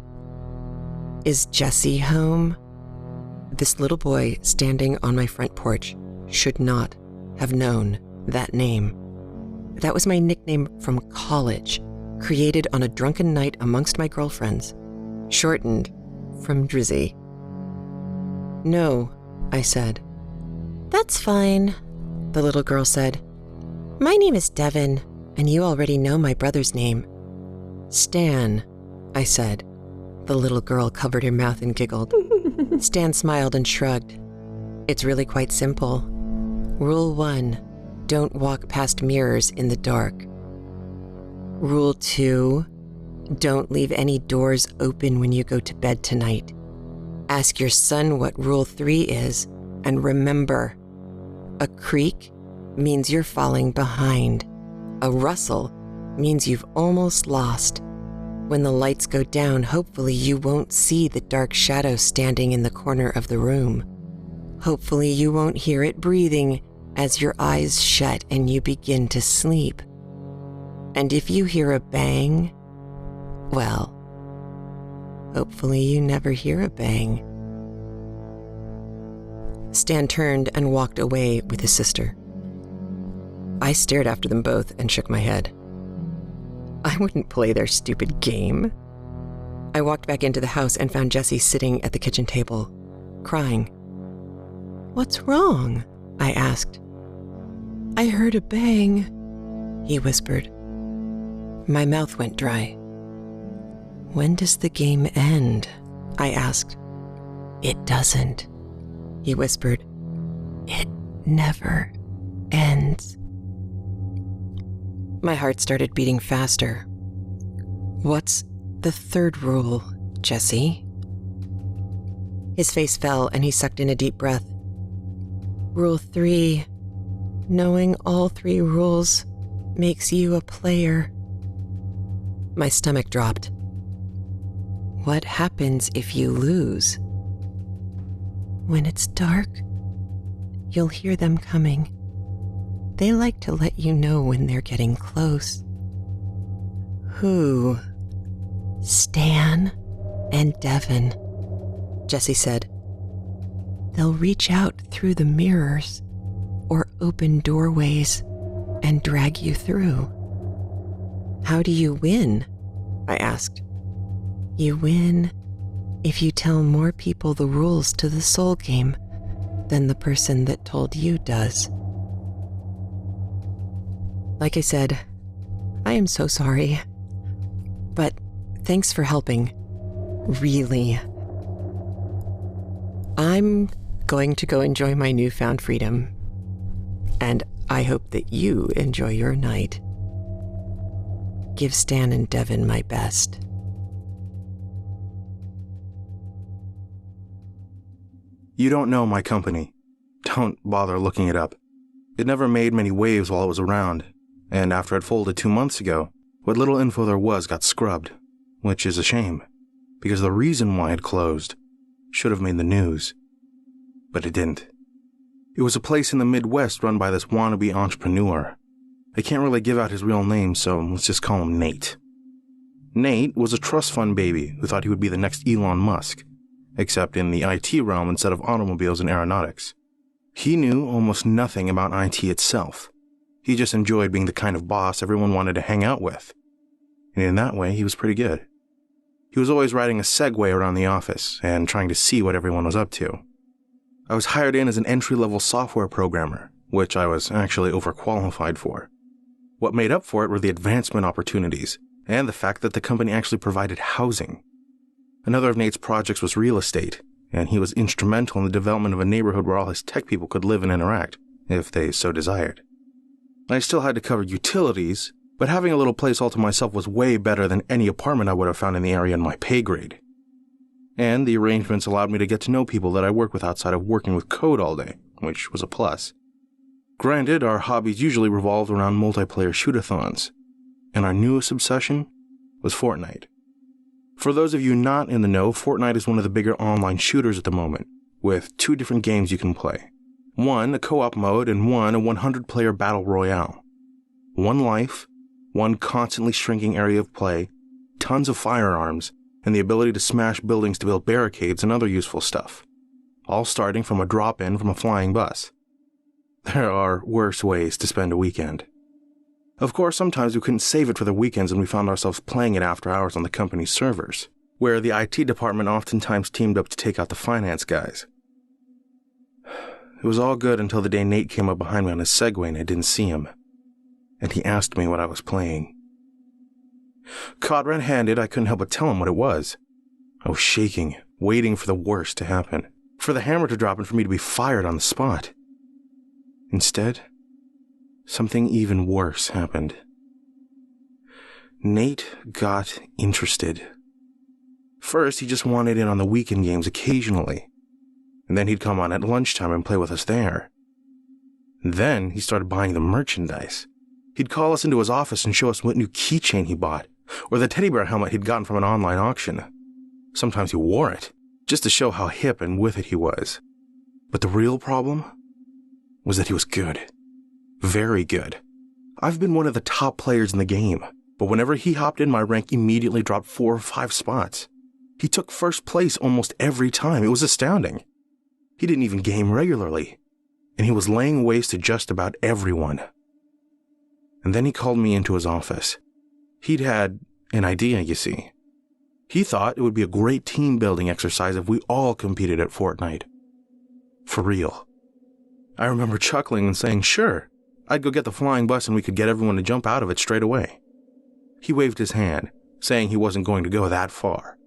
"Is Jesse home?" This little boy standing on my front porch should not have known that name. That was my nickname from college, created on a drunken night amongst my girlfriends, shortened from Drizzy. "No," I said. "That's fine," the little girl said. "My name is Devin, and you already know my brother's name." "Stan," I said. The little girl covered her mouth and giggled. Stan smiled and shrugged. "It's really quite simple. Rule 1, don't walk past mirrors in the dark. Rule 2, don't leave any doors open when you go to bed tonight. Ask your son what Rule 3 is, and remember, a creak means you're falling behind. A rustle means you've almost lost. When the lights go down, hopefully you won't see the dark shadow standing in the corner of the room. Hopefully you won't hear it breathing as your eyes shut and you begin to sleep. And if you hear a bang, well, hopefully you never hear a bang." Stan turned and walked away with his sister. I stared after them both and shook my head. I wouldn't play their stupid game. I walked back into the house and found Jesse sitting at the kitchen table, crying. "What's wrong?" I asked. "I heard a bang," he whispered. My mouth went dry. "When does the game end?" I asked. "It doesn't," he whispered. "It never ends." My heart started beating faster. "What's the third rule, Jesse?" His face fell and he sucked in a deep breath. "Rule 3, knowing all 3 rules makes you a player." My stomach dropped. "What happens if you lose?" "When it's dark, you'll hear them coming. They like to let you know when they're getting close." "Who?" "Stan and Devin," Jesse said. "They'll reach out through the mirrors or open doorways and drag you through." "How do you win?" I asked. "You win if you tell more people the rules to the soul game than the person that told you does." Like I said, I am so sorry. But thanks for helping. Really. I'm going to go enjoy my newfound freedom. And I hope that you enjoy your night. Give Stan and Devin my best. You don't know my company. Don't bother looking it up. It never made many waves while it was around, and after it folded 2 months ago, what little info there was got scrubbed, which is a shame, because the reason why it closed should have made the news. But it didn't. It was a place in the Midwest run by this wannabe entrepreneur. I can't really give out his real name, so let's just call him Nate. Nate was a trust fund baby who thought he would be the next Elon Musk, except in the IT realm instead of automobiles and aeronautics. He knew almost nothing about IT itself. He just enjoyed being the kind of boss everyone wanted to hang out with. And in that way, he was pretty good. He was always riding a Segway around the office and trying to see what everyone was up to. I was hired in as an entry-level software programmer, which I was actually overqualified for. What made up for it were the advancement opportunities, and the fact that the company actually provided housing. Another of Nate's projects was real estate, and he was instrumental in the development of a neighborhood where all his tech people could live and interact, if they so desired. I still had to cover utilities, but having a little place all to myself was way better than any apartment I would have found in the area in my pay grade. And the arrangements allowed me to get to know people that I work with outside of working with code all day, which was a plus. Granted, our hobbies usually revolved around multiplayer shoot-a-thons, and our newest obsession was Fortnite. For those of you not in the know, Fortnite is one of the bigger online shooters at the moment, with 2 different games you can play. One, a co-op mode, and one, a 100-player battle royale. 1 life, One constantly shrinking area of play, tons of firearms, and the ability to smash buildings to build barricades and other useful stuff. All starting from a drop-in from a flying bus. There are worse ways to spend a weekend. Of course, sometimes we couldn't save it for the weekends and we found ourselves playing it after hours on the company's servers, where the IT department oftentimes teamed up to take out the finance guys. It was all good until the day Nate came up behind me on his Segway and I didn't see him. And he asked me what I was playing. Caught red-handed, I couldn't help but tell him what it was. I was shaking, waiting for the worst to happen, for the hammer to drop and for me to be fired on the spot. Instead, something even worse happened. Nate got interested. First, he just wanted in on the weekend games occasionally, and then he'd come on at lunchtime and play with us there. Then he started buying the merchandise. He'd call us into his office and show us what new keychain he bought, or the teddy bear helmet he'd gotten from an online auction. Sometimes he wore it, just to show how hip and with it he was. But the real problem was that he was good. Very good. I've been one of the top players in the game, but whenever he hopped in, my rank immediately dropped 4 or 5 spots. He took first place almost every time. It was astounding. He didn't even game regularly, and he was laying waste to just about everyone. And then he called me into his office. He'd had an idea, you see. He thought it would be a great team-building exercise if we all competed at Fortnite. For real. I remember chuckling and saying, sure, I'd go get the flying bus and we could get everyone to jump out of it straight away. He waved his hand, saying he wasn't going to go that far,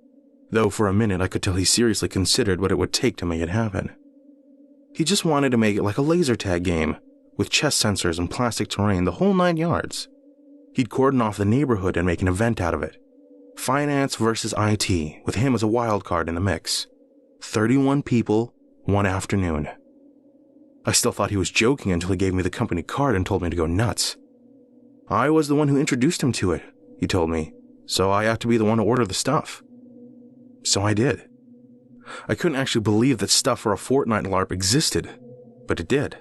though for a minute I could tell he seriously considered what it would take to make it happen. He just wanted to make it like a laser tag game, with chest sensors and plastic terrain, the whole 9 yards. He'd cordon off the neighborhood and make an event out of it. Finance versus IT, with him as a wild card in the mix. 31 people, one afternoon. I still thought he was joking until he gave me the company card and told me to go nuts. I was the one who introduced him to it, he told me, so I had to be the one to order the stuff. So I did. I couldn't actually believe that stuff for a Fortnite LARP existed, but it did.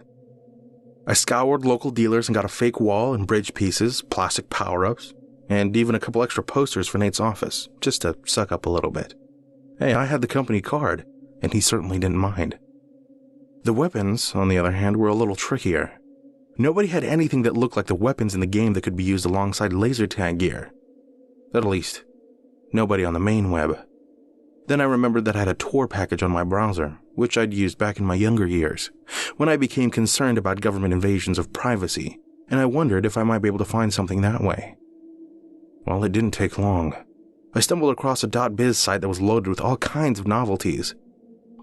I scoured local dealers and got a fake wall and bridge pieces, plastic power-ups, and even a couple extra posters for Nate's office, just to suck up a little bit. Hey, I had the company card, and he certainly didn't mind. The weapons, on the other hand, were a little trickier. Nobody had anything that looked like the weapons in the game that could be used alongside laser tag gear. At least, nobody on the main web. Then I remembered that I had a Tor package on my browser, which I'd used back in my younger years, when I became concerned about government invasions of privacy, and I wondered if I might be able to find something that way. Well, it didn't take long. I stumbled across a .biz site that was loaded with all kinds of novelties.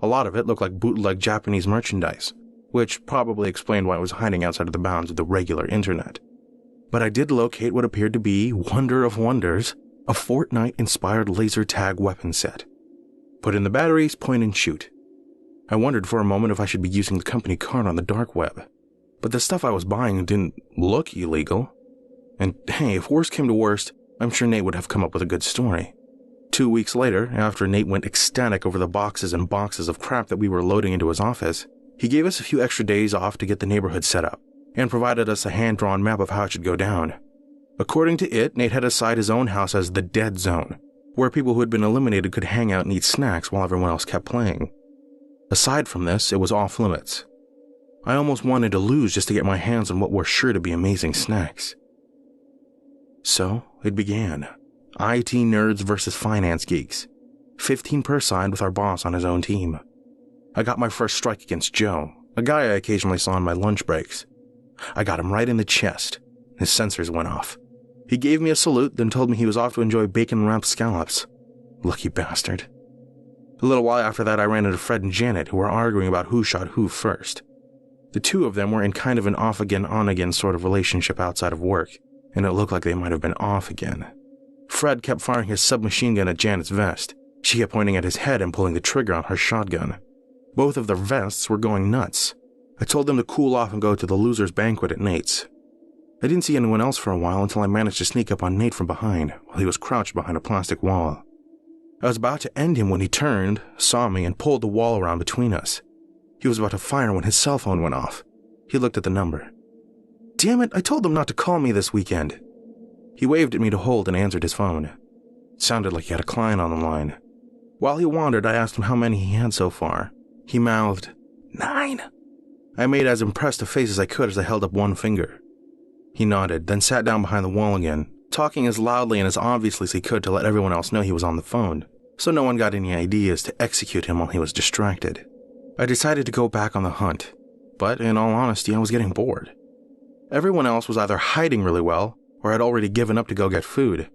A lot of it looked like bootleg Japanese merchandise, which probably explained why it was hiding outside of the bounds of the regular internet. But I did locate what appeared to be, wonder of wonders, a Fortnite-inspired laser tag weapon set. Put in the batteries, point and shoot. I wondered for a moment if I should be using the company card on the dark web, but the stuff I was buying didn't look illegal. And hey, if worst came to worst, I'm sure Nate would have come up with a good story. 2 weeks later, after Nate went ecstatic over the boxes and boxes of crap that we were loading into his office, he gave us a few extra days off to get the neighborhood set up, and provided us a hand-drawn map of how it should go down. According to it, Nate had assigned his own house as the dead zone, where people who had been eliminated could hang out and eat snacks while everyone else kept playing. Aside from this, it was off limits. I almost wanted to lose just to get my hands on what were sure to be amazing snacks. So, it began. IT nerds versus finance geeks. 15 per side with our boss on his own team. I got my first strike against Joe, a guy I occasionally saw on my lunch breaks. I got him right in the chest. His sensors went off. He gave me a salute, then told me he was off to enjoy bacon-wrapped scallops. Lucky bastard. A little while after that, I ran into Fred and Janet, who were arguing about who shot who first. The two of them were in kind of an off-again, on-again sort of relationship outside of work, and it looked like they might have been off again. Fred kept firing his submachine gun at Janet's vest. She kept pointing at his head and pulling the trigger on her shotgun. Both of their vests were going nuts. I told them to cool off and go to the loser's banquet at Nate's. I didn't see anyone else for a while until I managed to sneak up on Nate from behind while he was crouched behind a plastic wall. I was about to end him when he turned, saw me, and pulled the wall around between us. He was about to fire when his cell phone went off. He looked at the number. Damn it, I told them not to call me this weekend. He waved at me to hold and answered his phone. It sounded like he had a client on the line. While he wandered, I asked him how many he had so far. He mouthed, 9. I made as impressed a face as I could as I held up one finger. He nodded, then sat down behind the wall again, talking as loudly and as obviously as he could to let everyone else know he was on the phone, so no one got any ideas to execute him while he was distracted. I decided to go back on the hunt, but in all honesty, I was getting bored. Everyone else was either hiding really well or had already given up to go get food.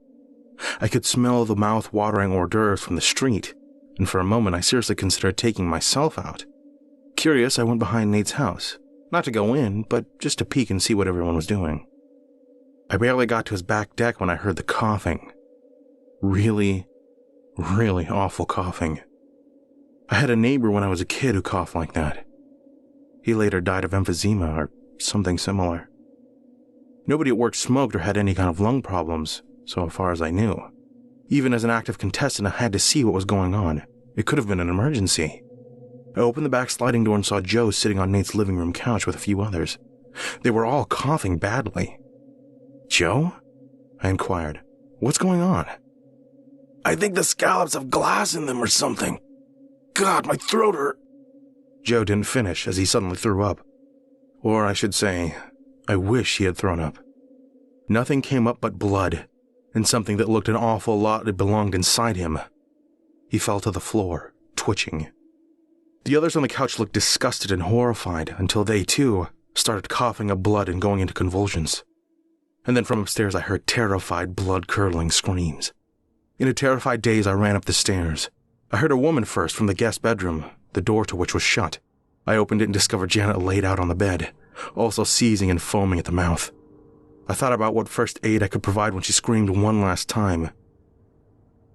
I could smell the mouth-watering hors d'oeuvres from the street, and for a moment I seriously considered taking myself out. Curious, I went behind Nate's house, not to go in, but just to peek and see what everyone was doing. I barely got to his back deck when I heard the coughing. Really awful coughing. I had a neighbor when I was a kid who coughed like that. He later died of emphysema or something similar. Nobody at work smoked or had any kind of lung problems, so far as I knew. Even as an active contestant, I had to see what was going on. It could have been an emergency. I opened the back sliding door and saw Joe sitting on Nate's living room couch with a few others. They were all coughing badly. "Joe?" I inquired. "What's going on?" "I think the scallops have glass in them or something. God, my throat hurt." Joe didn't finish as he suddenly threw up. Or I should say, I wish he had thrown up. Nothing came up but blood, and something that looked an awful lot that belonged inside him. He fell to the floor, twitching. The others on the couch looked disgusted and horrified until they, too, started coughing up blood and going into convulsions. And then from upstairs I heard terrified, blood-curdling screams. In a terrified daze, I ran up the stairs. I heard a woman first from the guest bedroom, the door to which was shut. I opened it and discovered Janet laid out on the bed, also seizing and foaming at the mouth. I thought about what first aid I could provide when she screamed one last time,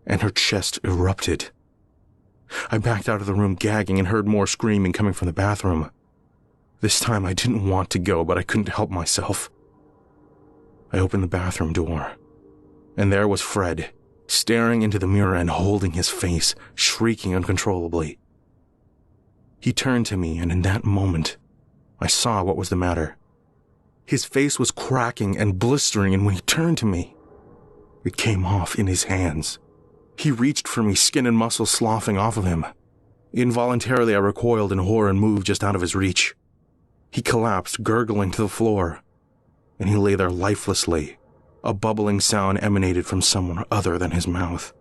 and her chest erupted. I backed out of the room gagging and heard more screaming coming from the bathroom. This time I didn't want to go, but I couldn't help myself. I opened the bathroom door, and there was Fred, staring into the mirror and holding his face, shrieking uncontrollably. He turned to me, and in that moment, I saw what was the matter. His face was cracking and blistering, and when he turned to me, it came off in his hands. He reached for me, skin and muscle sloughing off of him. Involuntarily, I recoiled in horror and moved just out of his reach. He collapsed, gurgling to the floor, and he lay there lifelessly. A bubbling sound emanated from somewhere other than his mouth.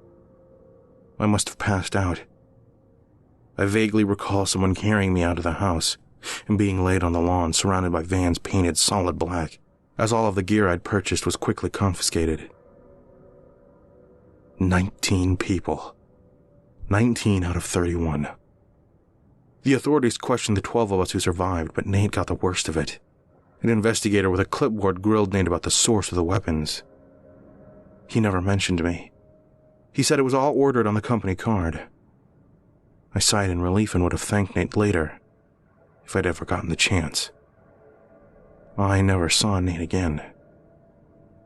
I must have passed out. I vaguely recall someone carrying me out of the house and being laid on the lawn surrounded by vans painted solid black, as all of the gear I'd purchased was quickly confiscated. 19 people. 19 out of 31. The authorities questioned the 12 of us who survived, but Nate got the worst of it. An investigator with a clipboard grilled Nate about the source of the weapons. He never mentioned me. He said it was all ordered on the company card. I sighed in relief and would have thanked Nate later, if I'd ever gotten the chance. I never saw Nate again.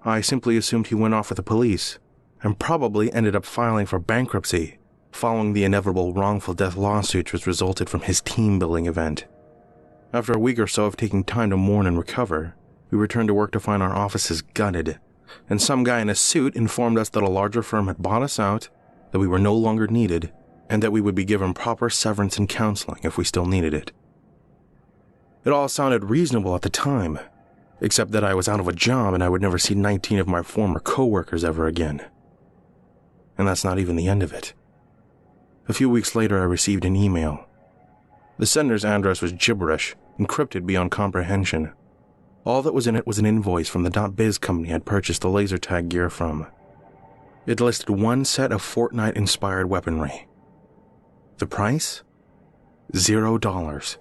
I simply assumed he went off with the police, and probably ended up filing for bankruptcy, following the inevitable wrongful death lawsuits which resulted from his team-building event. After a week or so of taking time to mourn and recover, we returned to work to find our offices gutted, and some guy in a suit informed us that a larger firm had bought us out, that we were no longer needed, and that we would be given proper severance and counseling if we still needed it. It all sounded reasonable at the time, except that I was out of a job and I would never see 19 of my former co-workers ever again. And that's not even the end of it. A few weeks later, I received an email. The sender's address was gibberish, encrypted beyond comprehension. All that was in it was an invoice from the .biz company I'd purchased the laser tag gear from. It listed one set of Fortnite-inspired weaponry. The price? $0.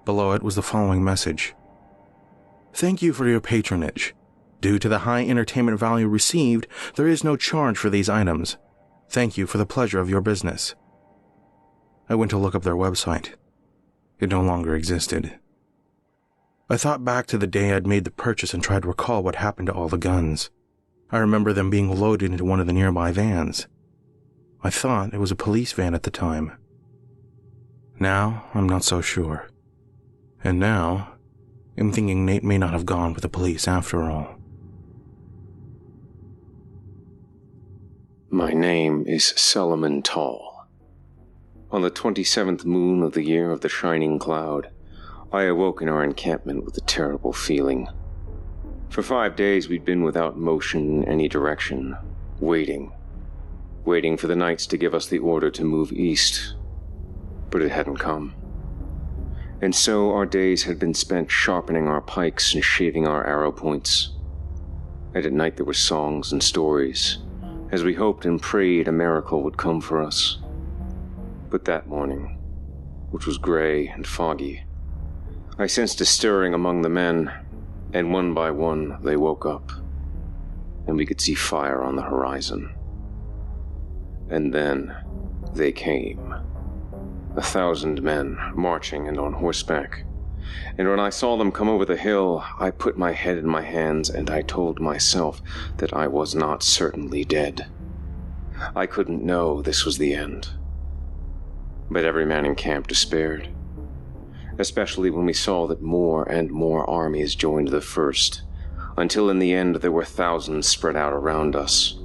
Below it was the following message. Thank you for your patronage. Due to the high entertainment value received, there is no charge for these items. Thank you for the pleasure of your business. I went to look up their website. It no longer existed. I thought back to the day I'd made the purchase and tried to recall what happened to all the guns. I remember them being loaded into one of the nearby vans. I thought it was a police van at the time. Now, I'm not so sure. And now, I'm thinking Nate may not have gone with the police after all. My name is Solomon Tall. On the 27th moon of the year of the shining cloud, I awoke in our encampment with a terrible feeling. For 5 days we'd been without motion in any direction, waiting for the knights to give us the order to move east. But it hadn't come. And so our days had been spent sharpening our pikes and shaving our arrow points. And at night there were songs and stories, as we hoped and prayed a miracle would come for us. But that morning, which was gray and foggy, I sensed a stirring among the men, and one by one they woke up, and we could see fire on the horizon. And then they came. 1,000 men, marching and on horseback. And when I saw them come over the hill, I put my head in my hands and I told myself that I was not certainly dead. I couldn't know this was the end. But every man in camp despaired, especially when we saw that more and more armies joined the first, until in the end there were thousands spread out around us,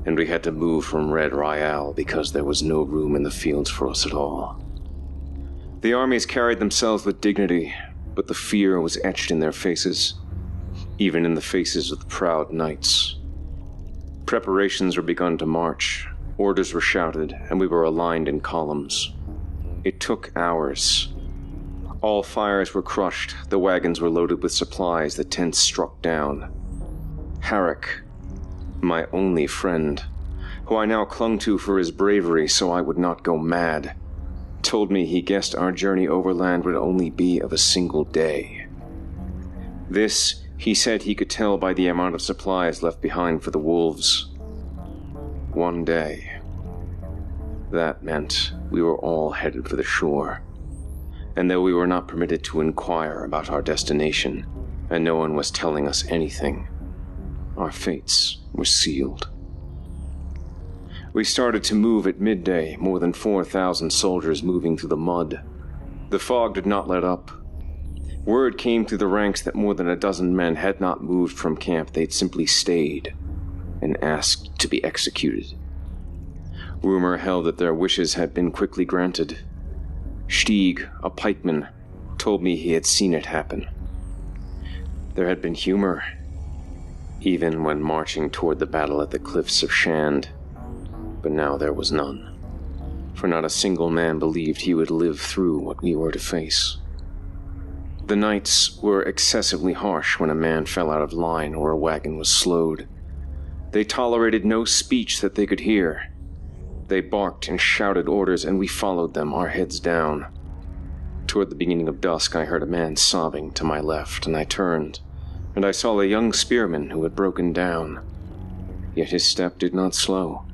and we had to move from Red Royale because there was no room in the fields for us at all. The armies carried themselves with dignity, but the fear was etched in their faces, even in the faces of the proud knights. Preparations were begun to march, orders were shouted, and we were aligned in columns. It took hours. All fires were crushed, the wagons were loaded with supplies, the tents struck down. Harrick, my only friend, who I now clung to for his bravery so I would not go mad, told me he guessed our journey overland would only be of a single day. This, he said he could tell by the amount of supplies left behind for the wolves. One day. That meant we were all headed for the shore. And though we were not permitted to inquire about our destination, and no one was telling us anything, our fates were sealed. We started to move at midday, more than 4,000 soldiers moving through the mud. The fog did not let up. Word came through the ranks that more than a dozen men had not moved from camp. They'd simply stayed and asked to be executed. Rumor held that their wishes had been quickly granted. Stieg, a pikeman, told me he had seen it happen. There had been humor, even when marching toward the battle at the cliffs of Shand. But now there was none, for not a single man believed he would live through what we were to face. The knights were excessively harsh when a man fell out of line or a wagon was slowed. They tolerated no speech that they could hear. They barked and shouted orders, and we followed them, our heads down. Toward the beginning of dusk, I heard a man sobbing to my left, and I turned, and I saw a young spearman who had broken down. Yet his step did not slow.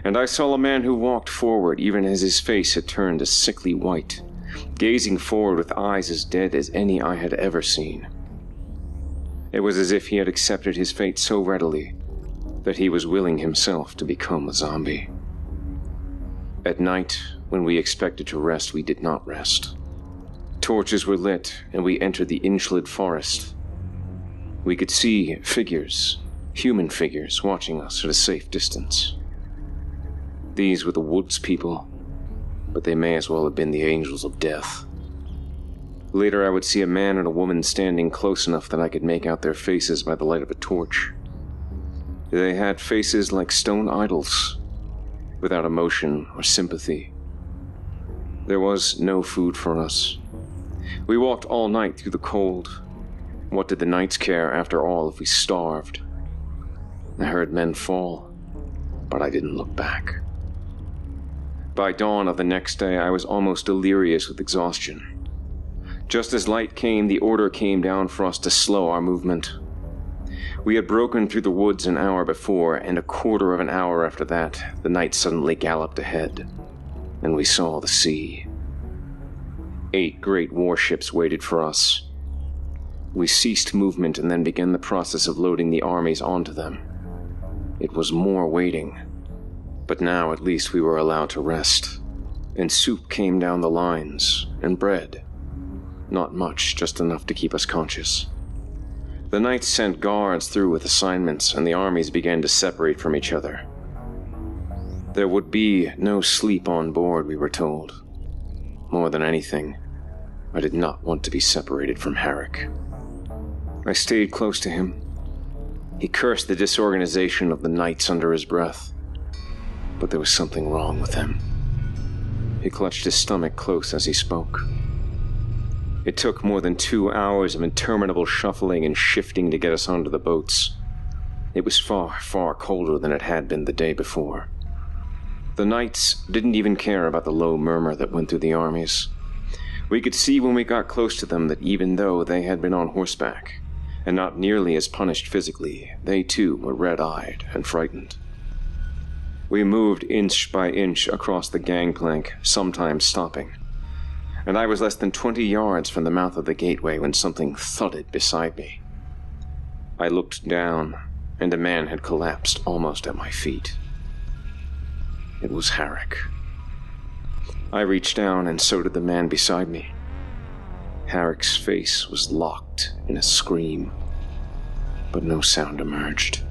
And I saw a man who walked forward, even as his face had turned a sickly white, gazing forward with eyes as dead as any I had ever seen. It was as if he had accepted his fate so readily that he was willing himself to become a zombie. At night, when we expected to rest, we did not rest. Torches were lit, and we entered the Inchland forest. We could see figures, human figures, watching us at a safe distance. These were the woods people, but they may as well have been the angels of death. Later I would see a man and a woman standing close enough that I could make out their faces by the light of a torch. They had faces like stone idols, without emotion or sympathy. There was no food for us. We walked all night through the cold. What did the knights care, after all, if we starved? I heard men fall, but I didn't look back. By dawn of the next day, I was almost delirious with exhaustion. Just as light came, the order came down for us to slow our movement. We had broken through the woods an hour before, and a quarter of an hour after that, the knight suddenly galloped ahead, and we saw the sea. 8 great warships waited for us. We ceased movement and then began the process of loading the armies onto them. It was more waiting. But now at least we were allowed to rest, and soup came down the lines, and bread. Not much, just enough to keep us conscious. The knights sent guards through with assignments, and the armies began to separate from each other. There would be no sleep on board, we were told. More than anything, I did not want to be separated from Herrick. I stayed close to him. He cursed the disorganization of the nights under his breath, but there was something wrong with him. He clutched his stomach close as he spoke. It took more than 2 hours of interminable shuffling and shifting to get us onto the boats. It was far, far colder than it had been the day before. The knights didn't even care about the low murmur that went through the armies. We could see when we got close to them that even though they had been on horseback, and not nearly as punished physically, they too were red-eyed and frightened. We moved inch by inch across the gangplank, sometimes stopping, and I was less than 20 yards from the mouth of the gateway when something thudded beside me. I looked down, and a man had collapsed almost at my feet. It was Herrick. I reached down, and so did the man beside me. Herrick's face was locked in a scream, but no sound emerged.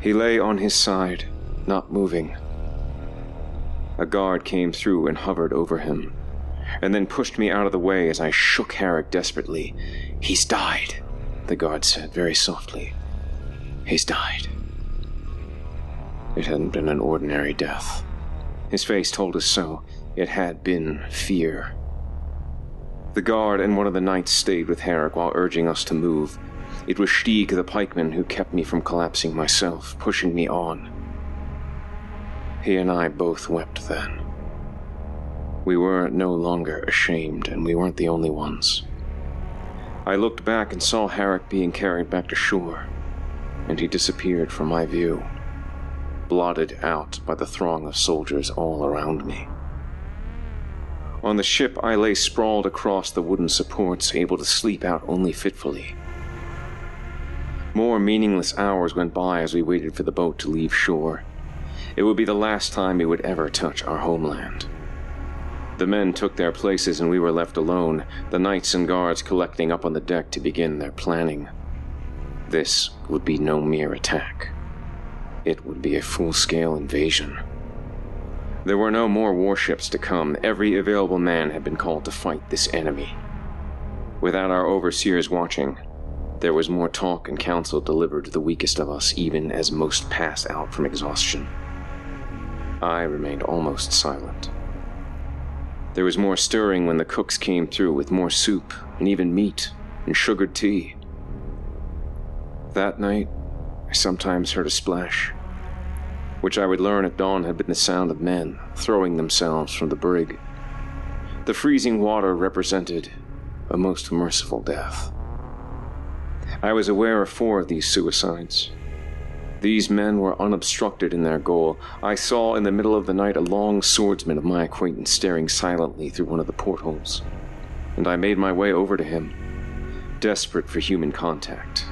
He lay on his side, not moving. A guard came through and hovered over him, and then pushed me out of the way as I shook Herrick desperately. "He's died," the guard said very softly. "He's died." It hadn't been an ordinary death. His face told us so. It had been fear. The guard and one of the knights stayed with Herrick while urging us to move. It was Stieg the pikeman who kept me from collapsing myself, pushing me on. He and I both wept then. We were no longer ashamed, and we weren't the only ones. I looked back and saw Herrick being carried back to shore, and he disappeared from my view, blotted out by the throng of soldiers all around me. On the ship, I lay sprawled across the wooden supports, able to sleep out only fitfully. More meaningless hours went by as we waited for the boat to leave shore. It would be the last time we would ever touch our homeland. The men took their places and we were left alone, the knights and guards collecting up on the deck to begin their planning. This would be no mere attack. It would be a full-scale invasion. There were no more warships to come. Every available man had been called to fight this enemy. Without our overseers watching, there was more talk and counsel delivered to the weakest of us, even as most passed out from exhaustion. I remained almost silent. There was more stirring when the cooks came through with more soup and even meat and sugared tea. That night, I sometimes heard a splash, which I would learn at dawn had been the sound of men throwing themselves from the brig. The freezing water represented a most merciful death. I was aware of 4 of these suicides. These men were unobstructed in their goal. I saw in the middle of the night a long swordsman of my acquaintance staring silently through one of the portholes, and I made my way over to him, desperate for human contact,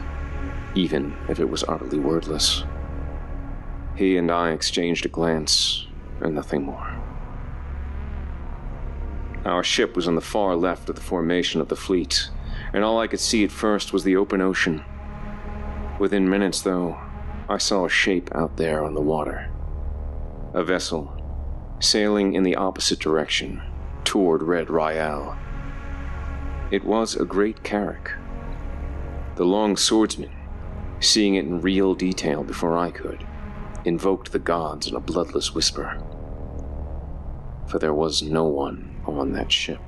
even if it was utterly wordless. He and I exchanged a glance, and nothing more. Our ship was on the far left of the formation of the fleet, and all I could see at first was the open ocean. Within minutes, though, I saw a shape out there on the water. A vessel, sailing in the opposite direction, toward Red Royale. It was a great carrack. The long swordsman, seeing it in real detail before I could, invoked the gods in a bloodless whisper. For there was no one on that ship.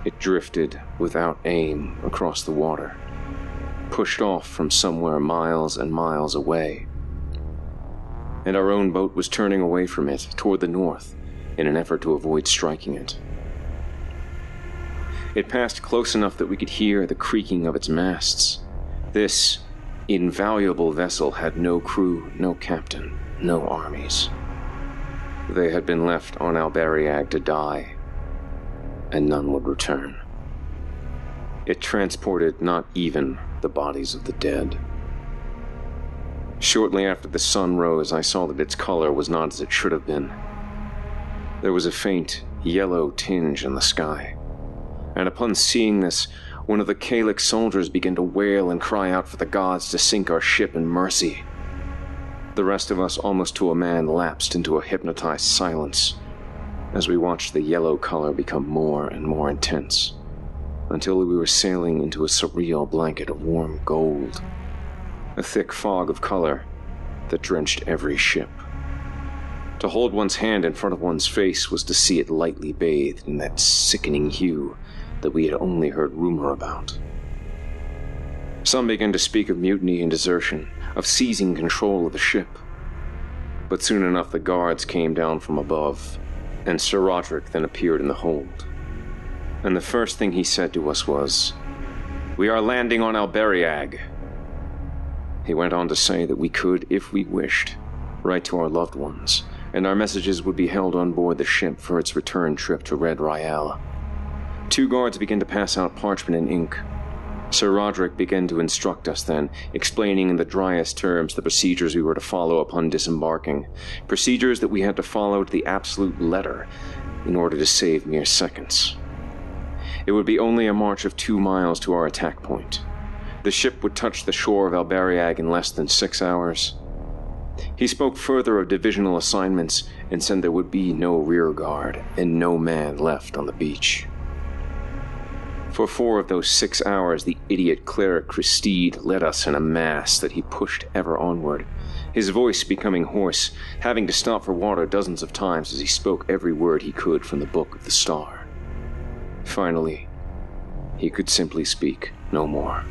It drifted without aim across the water, pushed off from somewhere miles and miles away. And our own boat was turning away from it toward the north in an effort to avoid striking it. It passed close enough that we could hear the creaking of its masts. This invaluable vessel had no crew, no captain, no armies. They had been left on Alberiag to die, and none would return. It transported not even the bodies of the dead. Shortly after the sun rose, I saw that its color was not as it should have been. There was a faint yellow tinge in the sky, and upon seeing this, one of the Kalic soldiers began to wail and cry out for the gods to sink our ship in mercy. The rest of us, almost to a man, lapsed into a hypnotized silence as we watched the yellow color become more and more intense, until we were sailing into a surreal blanket of warm gold, a thick fog of color that drenched every ship. To hold one's hand in front of one's face was to see it lightly bathed in that sickening hue that we had only heard rumor about. Some began to speak of mutiny and desertion, of seizing control of the ship. But soon enough the guards came down from above, and Sir Roderick then appeared in the hold. And the first thing he said to us was, "We are landing on Alberiag." He went on to say that we could, if we wished, write to our loved ones, and our messages would be held on board the ship for its return trip to Red Royale. 2 guards began to pass out parchment and ink. Sir Roderick began to instruct us then, explaining in the driest terms the procedures we were to follow upon disembarking, procedures that we had to follow to the absolute letter in order to save mere seconds. It would be only a march of 2 miles to our attack point. The ship would touch the shore of Alberiag in less than 6 hours. He spoke further of divisional assignments and said there would be no rear guard and no man left on the beach. For 4 of those 6 hours, the idiot cleric Christide led us in a mass that he pushed ever onward, his voice becoming hoarse, having to stop for water dozens of times as he spoke every word he could from the Book of the Star. Finally, he could simply speak no more.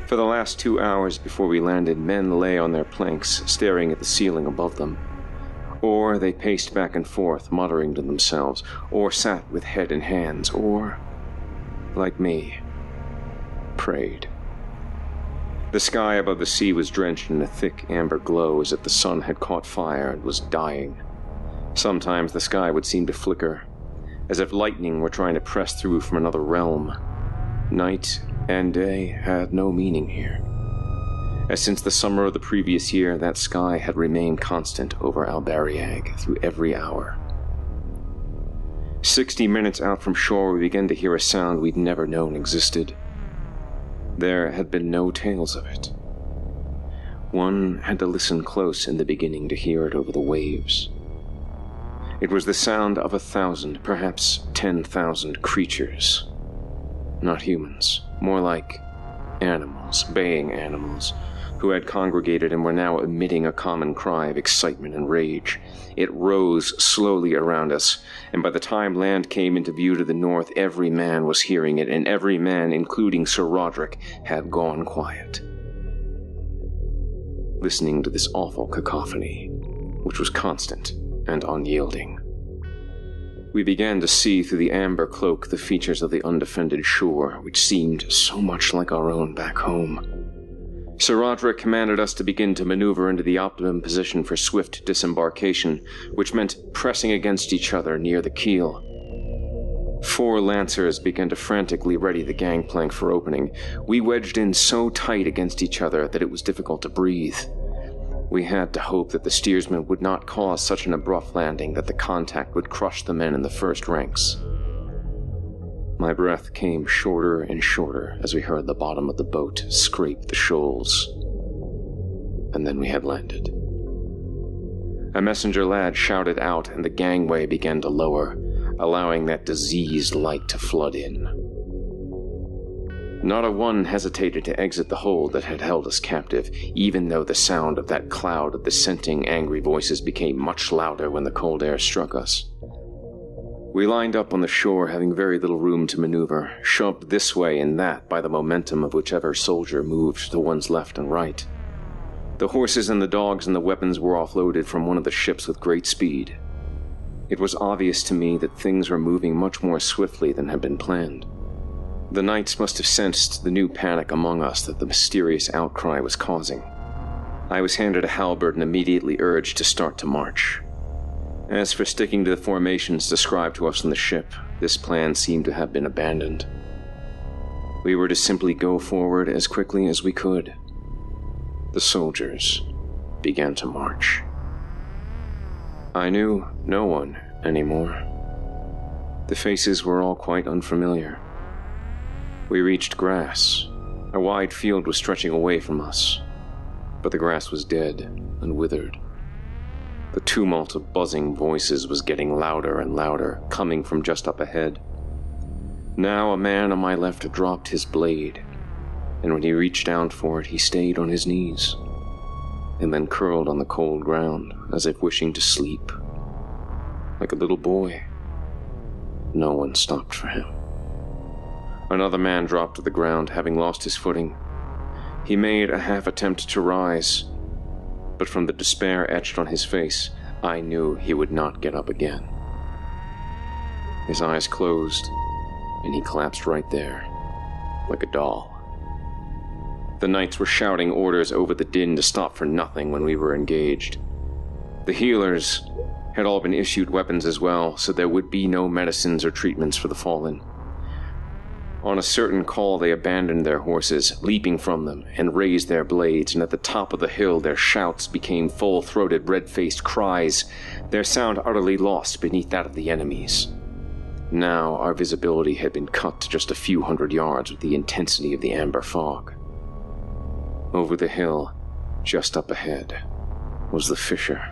For the last 2 hours before we landed, men lay on their planks, staring at the ceiling above them. Or they paced back and forth, muttering to themselves, or sat with head in hands, or, like me, prayed. The sky above the sea was drenched in a thick amber glow as if the sun had caught fire and was dying. Sometimes the sky would seem to flicker, as if lightning were trying to press through from another realm. Night and day had no meaning here, as since the summer of the previous year, that sky had remained constant over Alberiag through every hour. 60 minutes out from shore, we began to hear a sound we'd never known existed. There had been no tales of it. One had to listen close in the beginning to hear it over the waves. It was the sound of 1,000, perhaps 10,000 creatures. Not humans, more like animals, baying animals, who had congregated and were now emitting a common cry of excitement and rage. It rose slowly around us, and by the time land came into view to the north, every man was hearing it, and every man, including Sir Roderick, had gone quiet, listening to this awful cacophony, which was constant and unyielding. We began to see through the amber cloak the features of the undefended shore, which seemed so much like our own back home. Sir Roderick commanded us to begin to maneuver into the optimum position for swift disembarkation, which meant pressing against each other near the keel. 4 lancers began to frantically ready the gangplank for opening. We wedged in so tight against each other that it was difficult to breathe. We had to hope that the steersman would not cause such an abrupt landing that the contact would crush the men in the first ranks. My breath came shorter and shorter as we heard the bottom of the boat scrape the shoals. And then we had landed. A messenger lad shouted out, and the gangway began to lower, allowing that diseased light to flood in. Not a one hesitated to exit the hold that had held us captive, even though the sound of that cloud of dissenting, angry voices became much louder when the cold air struck us. We lined up on the shore, having very little room to maneuver, shoved this way and that by the momentum of whichever soldier moved to one's left and right. The horses and the dogs and the weapons were offloaded from one of the ships with great speed. It was obvious to me that things were moving much more swiftly than had been planned. The knights must have sensed the new panic among us that the mysterious outcry was causing. I was handed a halberd and immediately urged to start to march. As for sticking to the formations described to us on the ship, this plan seemed to have been abandoned. We were to simply go forward as quickly as we could. The soldiers began to march. I knew no one anymore. The faces were all quite unfamiliar. We reached grass. A wide field was stretching away from us. but the grass was dead and withered. The tumult of buzzing voices was getting louder and louder, coming from just up ahead. Now a man on my left dropped his blade, and when he reached down for it, he stayed on his knees, and then curled on the cold ground, as if wishing to sleep. Like a little boy. No one stopped for him. Another man dropped to the ground, having lost his footing. He made a half attempt to rise, but from the despair etched on his face, I knew he would not get up again. His eyes closed, and he collapsed right there, like a doll. The knights were shouting orders over the din to stop for nothing when we were engaged. The healers had all been issued weapons as well, so there would be no medicines or treatments for the fallen. On a certain call, they abandoned their horses, leaping from them, and raised their blades, and at the top of the hill their shouts became full-throated, red-faced cries, their sound utterly lost beneath that of the enemies. Now our visibility had been cut to just a few hundred yards with the intensity of the amber fog. Over the hill, just up ahead, was the fissure.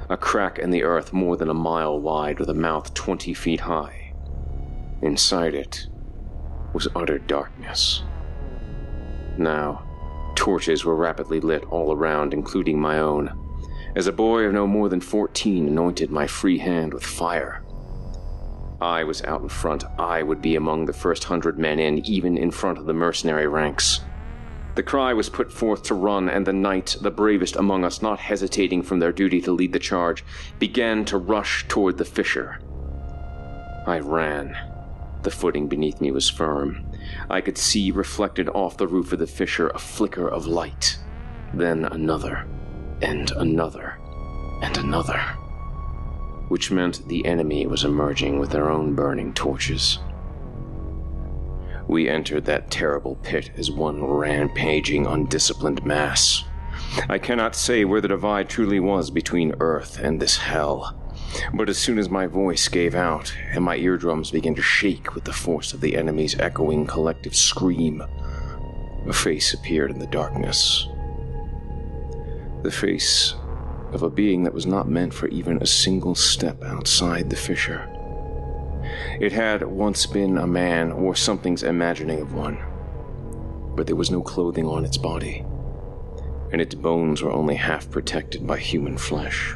A crack in the earth more than a mile wide with a mouth 20 feet high. Inside it was utter darkness. Now, torches were rapidly lit all around, including my own, as a boy of no more than 14 anointed my free hand with fire. I was out in front. I would be among the first 100 men in, even in front of the mercenary ranks. The cry was put forth to run, and the knights, the bravest among us, not hesitating from their duty to lead the charge, began to rush toward the fissure. I ran. The footing beneath me was firm. I could see reflected off the roof of the fissure a flicker of light. Then another, and another, and another. Which meant the enemy was emerging with their own burning torches. We entered that terrible pit as one rampaging, undisciplined mass. I cannot say where the divide truly was between Earth and this hell. But as soon as my voice gave out, and my eardrums began to shake with the force of the enemy's echoing collective scream, a face appeared in the darkness. The face of a being that was not meant for even a single step outside the fissure. It had once been a man, or something's imagining of one, but there was no clothing on its body, and its bones were only half protected by human flesh.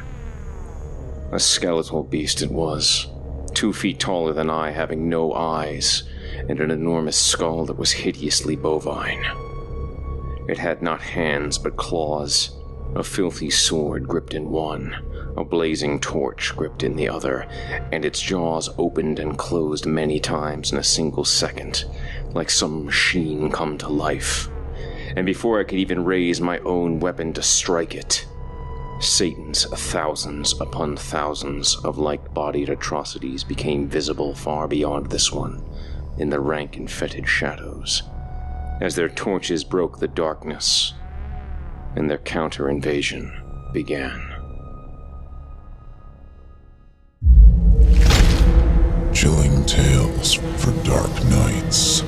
A skeletal beast it was, 2 feet taller than I, having no eyes, and an enormous skull that was hideously bovine. It had not hands but claws, a filthy sword gripped in one, a blazing torch gripped in the other, and its jaws opened and closed many times in a single second, like some machine come to life. And before I could even raise my own weapon to strike it, Satan's thousands upon thousands of like-bodied atrocities became visible far beyond this one, in the rank and fetid shadows, as their torches broke the darkness, and their counter-invasion began. Chilling tales for dark nights.